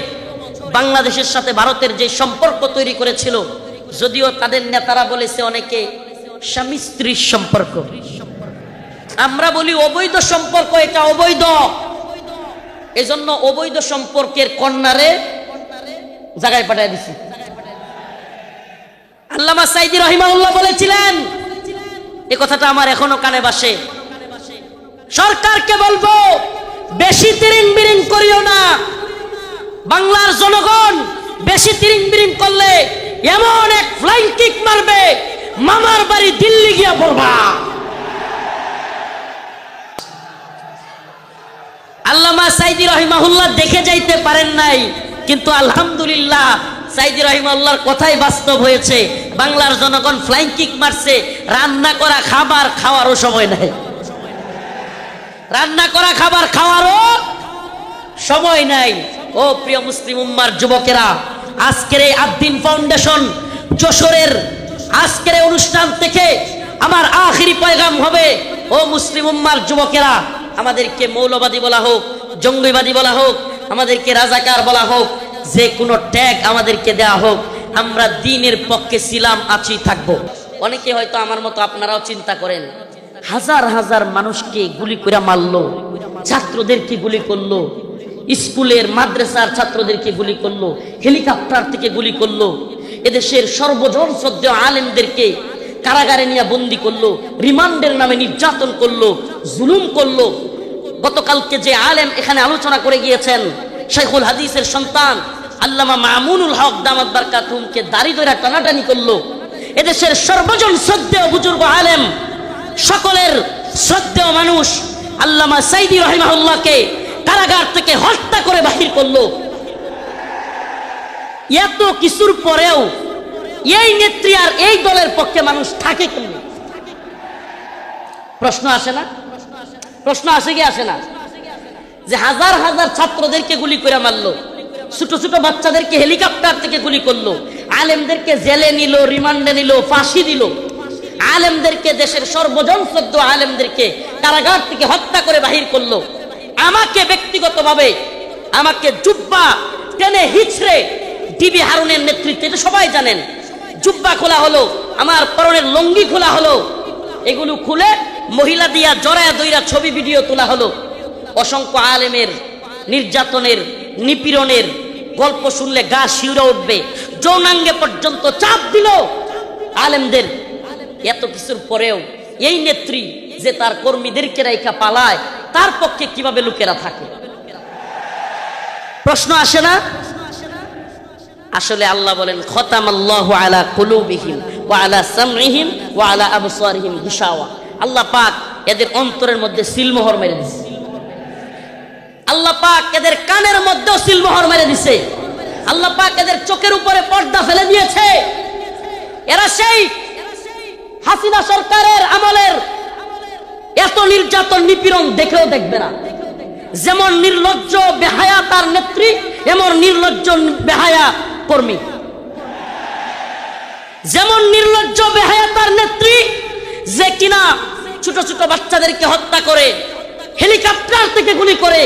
বাংলাদেশের সাথে ভারতের যে সম্পর্ক তৈরি করেছিল, যদিও তাদের নেতারা বলেছে অনেকে স্বামী স্ত্রীর সম্পর্ক, আমরা বলি অবৈধ সম্পর্ক, এটা অবৈধ। এজন্য অবৈধ সম্পর্কের কন্যারে জায়গায় পাঠিয়ে দিছি। আল্লামা সাইদি রাহিমাহুল্লাহ বলেছিলেন, এই কথাটা আমার এখনো কানে বাসে, সরকারকে বলবো বেশি তিরিং বিরিং করিও না, বাংলার জনগণ বেশি তিরিং বিরিং করলে এমন এক ফ্লাইং কিক মারবে, মামার বাড়ি দিল্লি গিয়া পড়বা। আল্লামা সাইদি রাহিমাহুল্লাহ দেখে যাইতে পারেন নাই, কিন্তু আলহামদুলিল্লাহ সাইদি রাহিমাহুল্লাহর কথাই বাস্তব হয়েছে। বাংলার জনগণ ফ্লাইং কিক মারছে, রান্না করা খাবার খাওয়ারও সময় নাই, রান্না করা খাবার খাওয়ারও সময় নাই। ও প্রিয় মুসলিম উম্মার যুবকেরা, আজকের এই আদ্দিন ফাউন্ডেশন যশোরের আজকের এই অনুষ্ঠান থেকে আমার আখিরি পয়গাম হবে, ও মুসলিম উম্মার যুবকেরা, আমাদেরকে মৌলবাদী বলা হোক, জঙ্গিবাদী বলা হোক, আমাদেরকে রাজাকার বলা হোক, যে কোনো ট্যাগ আমাদেরকে দেয়া হোক, আমরা দ্বীনের পক্ষে ছিলাম, আছি, থাকবো। অনেকে হয়তো আমার মতো আপনারাও চিন্তা করেন, হাজার হাজার মানুষকে গুলি করে মারলো, ছাত্রদেরকে গুলি করলো, স্কুলের মাদ্রাসার ছাত্রদেরকে গুলি করলো, হেলিকপ্টার থেকে গুলি করলো, এদেশের সর্বজন শ্রদ্ধেয় আলেমদেরকে কারাগারে নিয়ে বন্দি করলো, রিমান্ডের নামে নির্যাতন করলো, জুলুম করলো। গতকালকে যে আলেম এখানে আলোচনা করে গিয়েছেন, শাইখুল হাদিসের সন্তান আল্লামা মামুনুল হক দামাত বারকাতুহুমকে দাড়ি ধরে টানাটানি করলো। এদেশের সর্বজন শ্রদ্ধেয় বুজুর্গ আলেম, সকলের শ্রদ্ধেয় মানুষ আল্লামা সাইদি রাহিমাহুল্লাহকে কারাগার থেকে হত্যা করে বাহির করলো। এত কিছুর পরেও এই নেত্রী আর এই দলের পক্ষে মানুষ থাকে কেন? প্রশ্ন আসে না? প্রশ্ন আসে কি আসে না? যে হাজার হাজার ছাত্রদেরকে গুলি করে মারলো, ছোট ছোট বাচ্চাদেরকে হেলিকপ্টার থেকে গুলি করলো, আলেমদেরকে জেলে নিল, রিমান্ডে নিল, ফাঁসি দিল, আলেমদেরকে, দেশের সর্বজন শ্রদ্ধ আলেমদেরকে কারাগার থেকে হত্যা করে বাহির করলো। আমাকে ব্যক্তিগতভাবে আমাকে জুব্বা টেনে হিচড়ে ডিবি হারুনের নেতৃত্বে, এটা সবাই জানেন, জুব্বা খোলা হলো, আমার পরনের লঙ্গি খোলা হলো, এগুলো খুলে মহিলা দিয়া জড়ায়া দইরা ছবি ভিডিও তোলা হলো। অসংখ্য আলেমের নির্যাতনের, নিপীড়নের গল্প শুনলে গা শিউরে উঠবে, যৌনাঙ্গে পর্যন্ত চাপ দিল আলেমদের। এত কিছুর পরেও এই নেত্রী যে তার কর্মীদেরকে রাইখা পালায়, তার পক্ষে কিভাবে লোকেরা থাকে? প্রশ্ন আসে না? আসলে আল্লাহ বলেন, খতামাল্লাহু আলা কুলুবিহিম ওয়া আলা সামইহিম ওয়া আলা আবসারিহিম গিশাওয়া। আল্লাহ পাক এদের অন্তরের মধ্যে সিলমোহর মেরে দিয়েছে, আল্লাহ পাক এদের কানের মধ্যেও সিলমোহর মেরে দিয়েছে, আল্লাহ পাক এদের চোখের উপরে পর্দা ফেলে দিয়েছে। এরা সেই হাসিনা সরকারের আমলের এত নির্যাতন নিপীড়ন দেখেও দেখবে না। যেমন নির্লজ্জ বেহায়া তার নেত্রী, এমন নির্লজ্জ বেহায়া কর্মী, যেমন নির্লজ্জ বেহায়া তার নেত্রী, যে কিনা ছোট ছোট বাচ্চাদেরকে হত্যা করে, হেলিকপ্টার থেকে গুলি করে,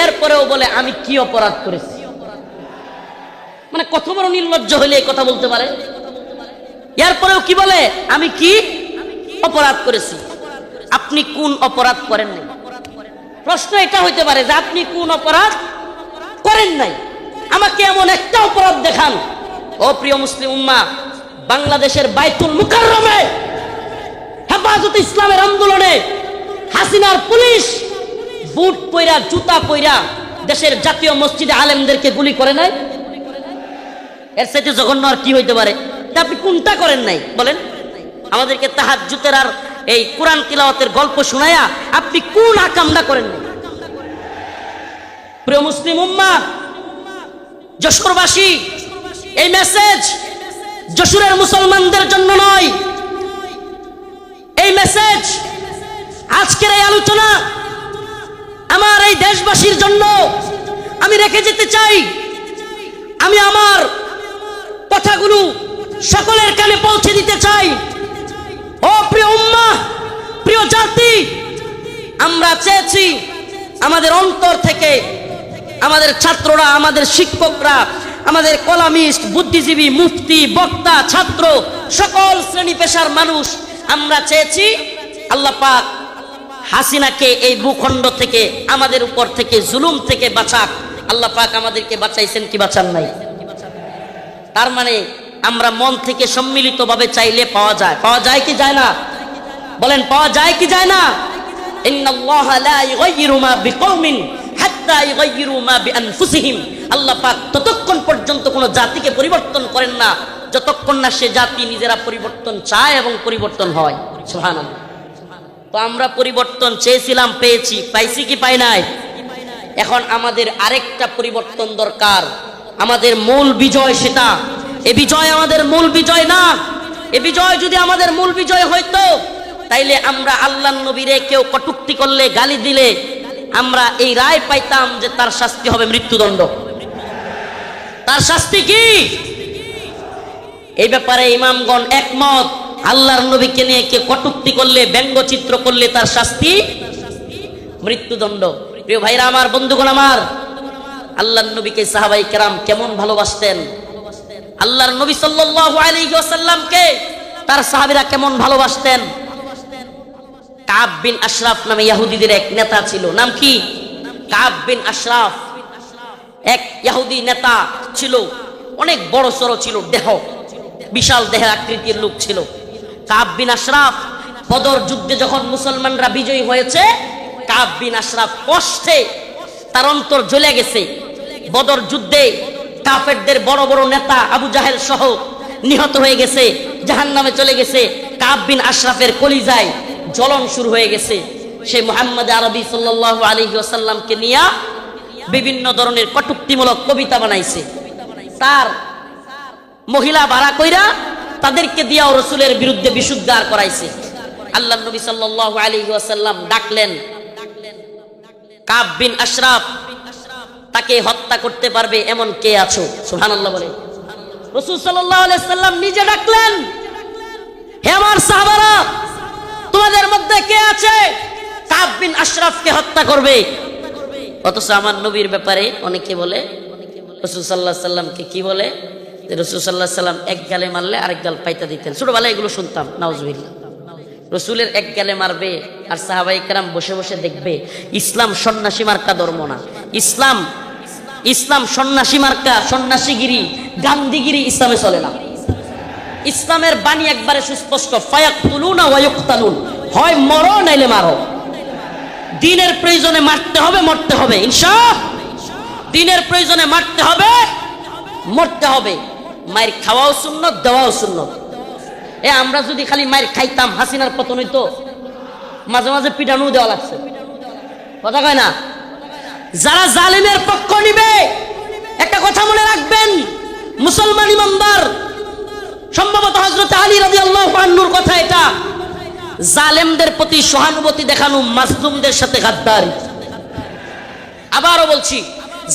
এরপরেও বলে আমি কি অপরাধ করেছি। মানে কত বড় নির্লজ্জ হলে এই কথা বলতে পারে? এরপরেও কি বলে আমি কি অপরাধ করেছি। আপনি কোন অপরাধ করেন নাই? প্রশ্ন এটা হইতে পারে যে আপনি কোন অপরাধ করেন নাই, আমাকে এমন একটা অপরাধ দেখান। ও প্রিয় মুসলিম উম্মাহ, বাংলাদেশের বাইতুল মুকাররমে হেফাজতে ইসলামের আন্দোলনে হাসিনার পুলিশ বুট পয়রা, জুতা পয়রা দেশের জাতীয় মসজিদে আলেমদেরকে গুলি করে নাই। এর চাইতে জঘন্য আর কি হইতে পারে? আপনি কোনটা করেন নাই বলেন? আমাদেরকে তাহাজ্জুদের আর এই কোরআন তিলাওয়াতের গল্প শোনায়া আপনি কোন আকামটা করেন নাই? প্রিয় মুসলিম উম্মাহ, যশোরবাসী, এই মেসেজ যশোরের মুসলমানদের জন্য নয়, এই মেসেজ, আজকের এই আলোচনা আমার এই দেশবাসীর জন্য আমি রেখে যেতে চাই। আমি আমার কথাগুলো সকলের কানে পৌঁছে দিতে চাই। ও প্রিয় উম্মাহ, প্রিয় জাতি, আমরা চেয়েছি আমাদের অন্তর থেকে, আমাদের ছাত্ররা, আমাদের শিক্ষকরা, আমাদের কলামিস্ট, বুদ্ধিজীবী, মুফতি, বক্তা, ছাত্র, সকল শ্রেণী পেশার মানুষ, আমরা চেয়েছি আল্লাহ পাক হাসিনাকে এই ভূখণ্ড থেকে, আমাদের উপর থেকে, জুলুম থেকে বাঁচাক। আল্লাহ পাক আমাদেরকে বাঁচাইছেন কি বাঁচান নাই? তার মানে আমরা মন থেকে সম্মিলিতভাবে চাইলে পাওয়া যায়। পাওয়া যায় কি যায় না? বলেন, পাওয়া যায় কি যায় না? ইন্নাল্লাহা লা ইউগাইয়িরু মা বিকওমিন হাত্তা ইউগাইয়িরু মা বিআনফুসিহিম। আল্লাহ পাক ততক্ষণ পর্যন্ত কোনো জাতিকে পরিবর্তন করেন না যতক্ষণ না সে জাতি নিজেরা পরিবর্তন চায় এবং পরিবর্তন হয়। সুবহানাল্লাহ। তো আমরা পরিবর্তন চেয়েছিলাম, পেয়েছি। পাইছি কি পাই নাই? এখন আমাদের আরেকটা পরিবর্তন দরকার। আমাদের মূল বিজয় সেটা। এ বিজয় আমাদের মূল বিজয় না। এ বিজয় যদি আমাদের মূল বিজয় হইতো, তাইলে আমরা আল্লাহর নবীরে কেউ কটূক্তি করলে, গালি দিলে, আমরা এই রায় পাইতাম যে তার শাস্তি হবে মৃত্যুদণ্ড। তার শাস্তি কি? এই ব্যাপারে ইমামগণ একমত। আল্লাহর নবীকে নিয়ে কে কটূক্তি করলে, ব্যঙ্গচিত্র করলে তার শাস্তি মৃত্যুদণ্ড। প্রিয় ভাইরা আমার, বন্ধুগণ আমার, আল্লাহর নবীকে সাহাবায়ে কেরাম কেমন ভালোবাসতেন! আল্লাহর নবী সাল্লাল্লাহু আলাইহি ওয়াসাল্লামকে তার সাহাবীরা কেমন ভালোবাসতেন! কাব বিন আশরাফ নামে ইহুদিদের এক নেতা ছিল। নাম কি? কাব বিন আশরাফ। এক ইহুদি নেতা ছিল, অনেক বড় সড়ো ছিল, দেহ বিশাল দেহের আকৃতির লোক ছিল কাব বিন আশরাফ। বদর যুদ্ধে যখন মুসলমানরা বিজয়ী হয়েছে, কাব বিন আশরাফ কষ্টে তার অন্তর জ্বলে গেছে। বদর যুদ্ধে কাফেরদের বড় বড় নেতা আবু জাহেল সহ নিহত হয়ে গেছে, জাহান্নামে চলে গেছে। কাব বিন আশরাফের কলিজায় জ্বলন শুরু হয়ে গেছে। সে মুহাম্মদ আরবি সাল্লাল্লাহু আলাইহি ওয়াসাল্লামকে নিয়ে বিভিন্ন ধরনের কটূক্তিমূলক কবিতা বানাইছে। তার মহিলা ভাড়া কইরা তাদেরকে দিয়াও রাসূলের বিরুদ্ধে বিশুদ্ধার করাইছে। আল্লাহর নবী সাল্লাল্লাহু আলাইহি ওয়াসাল্লাম ডাকলেন, কাব বিন আশরাফ, তাকে হত্যা করতে পারবে এমন কে আছো? সুবহানাল্লাহ বলে। রাসূল সাল্লাল্লাহু আলাইহি ওয়াসাল্লাম নিজে ডাকলেন, হে আমার সাহাবারা, তোমাদের মধ্যে কে আছে কাব বিন আশরাফকে হত্যা করবে? অথচ আমার নবীর ব্যাপারে অনেকে বলে, রাসূল সাল্লাল্লাহু আলাইহি ওয়াসাল্লামকে কি বলে? রাসূল সাল্লাল্লাহু আলাইহি ওয়াসাল্লাম এক গালে মারলে আরেক গাল পাইতা দিতেন। ছোটবেলায় এগুলো শুনতাম, নাউজুবিল্লাহ। রসুলের এক গালে মারবে আর সাহাবায়ে কেরাম বসে বসে দেখবে। ইসলাম সন্ন্যাসী মার্কা ধর্ম না। ইসলাম সন্ন্যাসী মার্কা, সন্ন্যাসীগিরি, গান্ধীগিরি ইসলামে চলে না। ইসলামের বাণী একবারে সুস্পষ্ট, ফায়াকতুলুনা ওয়া ইউকতালুন, হয় মরো নাইলে মারো। দিনের প্রয়োজনে মারতে হবে, মরতে হবে। ইনশাআল্লাহ দিনের প্রয়োজনে মারতে হবে, মরতে হবে। মায়ের খাওয়াও সুন্নত, দেওয়াও সুন্নত। আমরা যদি খালি মায়ের খাইতাম, হাসিনার পতন হইতো। মাঝে মাঝে পিটানো দেওয়া লাগছে, কথা কয় না? যারা জালিমের পক্ষ নিবে, একটা কথা মনে রাখবেন, মুসলমান ইমানদার, সম্ভবত হযরত আলী রাদিয়াল্লাহু আনহুর কথা এটা, জালেমদের প্রতি সহানুভূতি দেখানো মাজলুমদের সাথে গাদ্দারি। আবারও বলছি,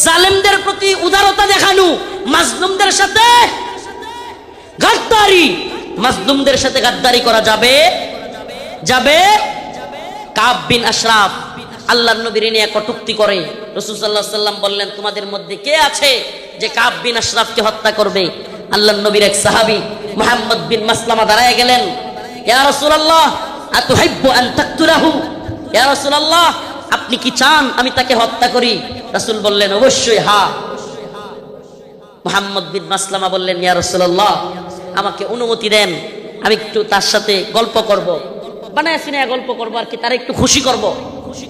জালেমদের প্রতি উদারতা দেখানো মাজলুমদের সাথে গাদ্দারি। মাজলুমদের সাথে গাদ্দারি করা যাবে? কাব বিন আশরাফ আল্লাহর নবীর নিয়ে কটূক্তি করে। রাসূল সাল্লাল্লাহু আলাইহি ওয়াসাল্লাম বললেন, তোমাদের মধ্যে কে আছে যে কাব বিন আশরাফকে হত্যা করবে? আল্লাহর নবীর এক সাহাবী মুহাম্মদ বিন মাসলামা দাঁড়ায় গেলেন, ইয়া রাসূলুল্লাহ আতুহিব্বু আন তাকতুলাহু? ইয়া রাসূলুল্লাহ, আপনি কি চান আমি তাকে হত্যা করি? রাসূল বললেন, অবশ্যই হ্যাঁ। মুহাম্মদ বিন মাসলামা বললেন, ইয়া রাসূলুল্লাহ, আমাকে অনুমতি দেন, আমি একটু তার সাথে গল্প করব, বানায় সিনায় গল্প করব, আর কি তার একটু খুশি করব।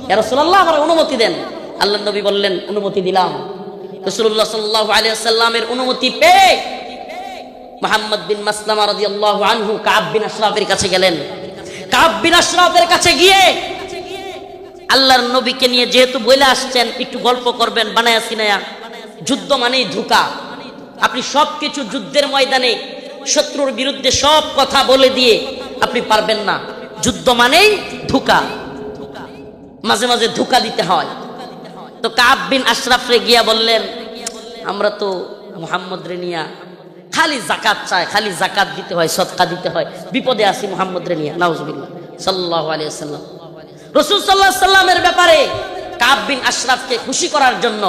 ইয়া রাসূলুল্লাহ, আমার অনুমতি দেন। আল্লাহর নবী বললেন, অনুমতি দিলাম। রাসূলুল্লাহ সাল্লাল্লাহু আলাইহি ওয়াসাল্লামের অনুমতি পেয়ে মুহাম্মদ বিন মাসলামা রাদিয়াল্লাহু আনহু কাব বিন আশরাফের কাছে গেলেন। কাব বিন আশরাফের কাছে গিয়ে আল্লাহর নবীকে নিয়ে যেহেতু বলে আসছেন, একটু গল্প করবেন বানায়া সিনায়া। যুদ্ধ মানেই ধোঁকা। আপনি সবকিছু যুদ্ধের ময়দানে শত্রুর বিরুদ্ধে সব কথা বলে দিয়ে আপনি পারবেন না। যুদ্ধ মানেই ধোঁকা, মাঝে মাঝে ধোঁকা দিতে হয়। তো কাব বিন আশরাফ রে গিয়া বললেন, আমরা তো মুহাম্মদ রে নিয়া খালি যাকাত চাই, খালি যাকাত দিতে হয়, সদকা দিতে হয়, বিপদে আছি মুহাম্মদ রে নিয়া। নাউজুবিল্লাহ সাল্লাল্লাহু আলাইহি ওয়াসাল্লাম। রাসূল সাল্লাল্লাহু আলাইহি ওয়াসাল্লামের ব্যাপারে কাব বিন আশরাফকে খুশি করার জন্য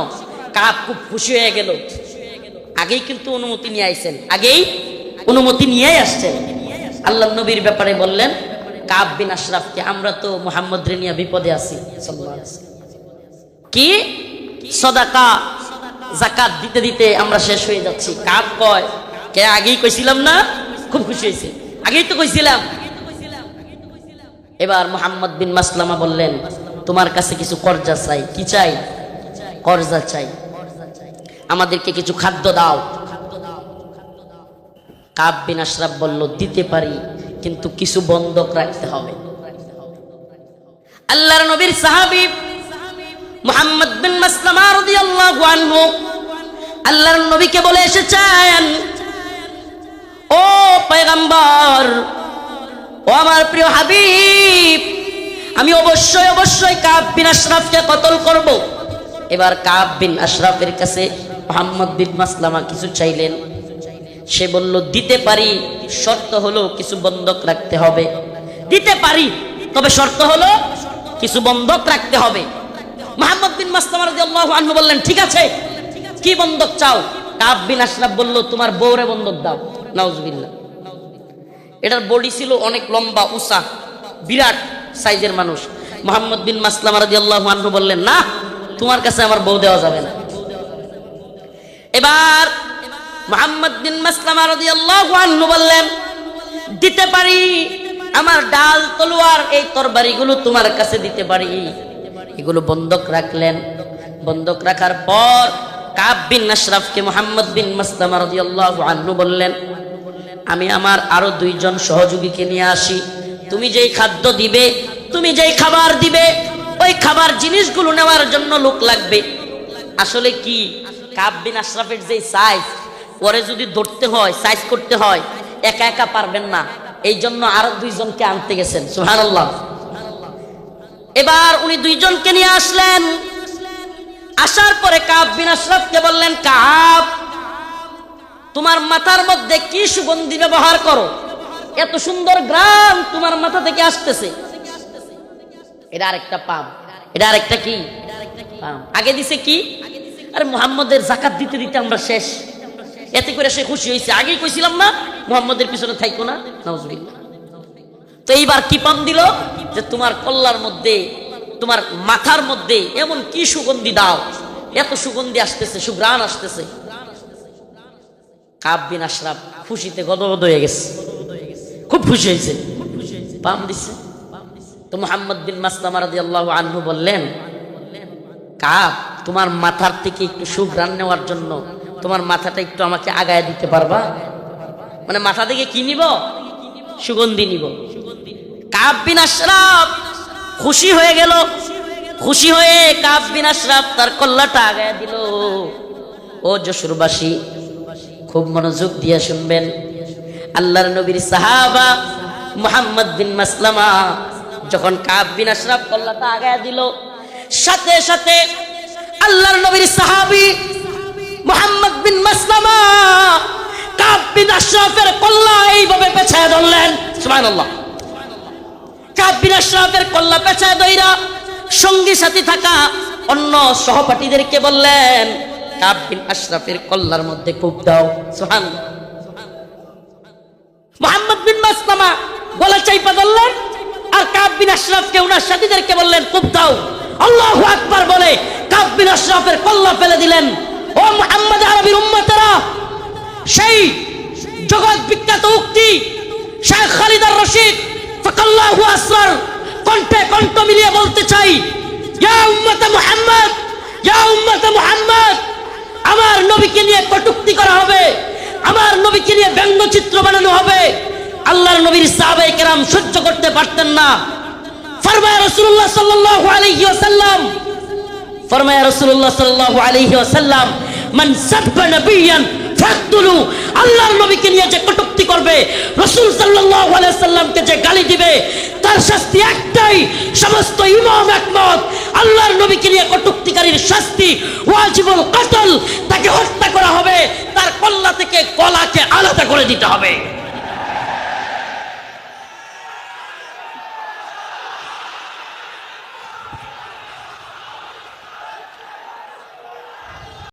কাব খুব খুশি হয়ে গেল। আগেই কিন্তু অনুমতি নিয়ে আইছেন, আগেই অনুমতি নিয়েই আসছেন। আল্লাহর নবীর ব্যাপারে বললেন কাব বিন আশরাফকে, আমরা তো মুহাম্মদ রে নিয়া বিপদে আছি সাল্লাল্লাহু আলাইহি ওয়াসাল্লাম, কি সদাকা যাকাত দিতে দিতে আমরা শেষ হয়ে যাচ্ছি। কাব কয়, কে আগেই কইছিলাম না? খুব খুশি হয়েছে, আগেই তো কইছিলাম। এবার মুহাম্মদ বিন মাসলামা বললেন, তোমার কাছে কিছু কর্জা চাই। কি চাই? কর্জা চাই, আমাদেরকে কিছু খাদ্য দাও। কাব বিন আশরাফ বলল, দিতে পারি, কিন্তু কিছু বন্ধক রাখতে হবে। আল্লাহর নবীর সাহাবী মুহাম্মদ বিন মাসলামা রাদিয়াল্লাহু আনহু আল্লাহর নবীকে বলে এসেছেন, ও পয়গম্বর, ও আমার প্রিয় হাবিব, আমি অবশ্যই অবশ্যই কাব বিন আশরাফকে কতল করব। এবার কাব বিন আশরাফের কাছে মুহাম্মদ বিন মাসলামা কিছু চাইলেন। সে বলল, দিতে পারি, শর্ত হলো কিছু বন্ধক রাখতে হবে। দিতে পারি, তবে শর্ত হলো কিছু বন্ধক রাখতে হবে। মুহাম্মদ বিন মাসলামা রাদিয়াল্লাহু আনহু বললেন, ঠিক আছে, কি বন্ধক চাও? কাব বিন আশরাফ বলল, তোমার বউরে বন্ধক দাও। নাউজুবিল্লাহ। এটার বডি ছিল অনেক লম্বা উঁচা, বিরাট সাইজের মানুষ। মুহাম্মদ বিন মাসলামা রাদিয়াল্লাহু আনহু বললেন, না, তোমার কাছে আমার বউ দেওয়া যাবে না। এবার মুহাম্মদ বিন মাসলামা রাদিয়াল্লাহু আনহু বললেন, দিতে পারি, আমার ডাল তলোয়ার এই তরবারিগুলো তোমার কাছে দিতে পারি। এগুলো বন্ধক রাখলেন। বন্ধক রাখার পর কাব বিন আশরাফকে মুহাম্মদ বিন মাসলামা রাদিয়াল্লাহু আনহু বললেন, আমি আমার আরো দুইজন সহযোগীকে নিয়ে আসি। তুমি যেই খাদ্য দিবে, তুমি যেই খাবার দিবে, ওই খাবার জিনিসগুলো নেওয়ার জন্য লোক লাগবে। আসলে কি, কাব বিন আশরাফের যে সাইজ, ওরে যদি ধরতে হয়, সাইজ করতে হয়, একা একা পারবেন না, এই জন্য আরো দুইজনকে আনতে গেছেন। সুবহানাল্লাহ। এবার উনি দুইজনকে নিয়ে আসলেন। আসার পরে কাব বিন আশরাফকে বললেন, কাব, তোমার মাথার মধ্যে কি সুগন্ধি ব্যবহার করো? এত সুন্দর গ্রাম তোমার মাথা থেকে আসতেছে। এটা আরেকটা পাম, এটা আরেকটা কি পাম। আগে দিছে কি? আরে মুহাম্মদের যাকাত দিতে দিতে আমরা শেষ। এতে করে সে খুশি হয়েছে। আগেই কইছিলাম না মুহাম্মদের পিছনে থাইকো না। নাউজুবিল্লাহ। তো এইবার কি পাম দিল? যে তোমার কল্লার মধ্যে, তোমার মাথার মধ্যে এমন কি সুগন্ধি দাও, এত সুগন্ধি আসতেছে, সুঘ্রাণ আসতেছে। কাব বিন আশরাফ খুশিতে গদগদ হয়ে গেছে, খুব খুশি হয়েছে, পাম দিচ্ছে। তো মুহাম্মদ বিন মাসলামা রাদিয়াল্লাহু আনহু বললেন, কাব, তোমার মাথার থেকে একটু সুঘ্রাণ নেওয়ার জন্য তোমার মাথাটা একটু আমাকে আগায় দিতে পারবা? মানে মাথা থেকে কি নিব? সুগন্ধি নিব। কাব বিন আশরাফ খুশি হয়ে গেল। খুশি হয়ে কাব বিন আশরাফ তার কল্লাটা আগায় দিল। ও যশোরবাসী, খুব মনোযোগ দিয়ে শুনবেন। আল্লাহর নবীর সাহাবা মুহাম্মদ বিন মাসলামা যখন কাব বিন আশরাফ কল্লাটা আগায় দিল, সাথে সাথে আল্লাহর নবীর সাহাবী মুহাম্মদ বিন মাসলামা কাব বিন আশরাফের কল্লা এইভাবে পেছায় ধরলেন। সুবহানাল্লাহ। কাব বিন আশরাফের কল্লা পেছায় ধইরা সঙ্গী সাথী থাকা অন্য সহপাঠীদেরকে বললেন, কাব বিন আশরাফের কল্লার মধ্যে কূপ দাও। সুবহানাল্লাহ। মুহাম্মদ বিন মাসলামা গলা চাইপা ধরলেন, আর কাব বিন আশরাফকে ওনার সাথীদেরকে বললেন, কূপ দাও। আল্লাহু আকবার বলে কাব বিন আশরাফের কল্লা ফেলে দিলেন। ও মুহাম্মদ আরবির উম্মতেরা, সেই জগৎ বিখ্যাত উক্তি শেখ খালিদ আর রশিদ ফাকাল্লাহু আসরার কণ্ঠে কণ্ঠ মিলিয়ে বলতে চাই, ইয়া উম্মতে মুহাম্মদ, ইয়া উম্মতে মুহাম্মদ, আমার নবীকে নিয়ে কটূক্তি করা হবে, আমার নবীকে নিয়ে ব্যঙ্গচিত্র বানানো হবে। আল্লাহর নবীর সাহাবায়ে কেরাম সহ্য করতে পারতেন না। ফরমায় রাসূলুল্লাহ সাল্লাল্লাহু আলাইহি ওয়াসাল্লাম, ফরমায় রাসূলুল্লাহ সাল্লাল্লাহু আলাইহি ওয়াসাল্লাম, মান সাব্বা নাবিয়ান ফাকতুলু, আল্লাহর নবীকে নিয়ে যে কটূক্তি করবে, রাসূল সাল্লাল্লাহু আলাইহি ওয়াসাল্লামকে যে গালি দিবে, তার এটার শাস্তি একটাই, সমস্ত ইমাম একমত, আল্লাহর নবীকে নিয়ে কটূক্তিকারীর শাস্তি ওয়াজিবুল কতল, তাকে হত্যা করা হবে, তার কল্লা থেকে গলাকে আলাদা করে দিতে হবে।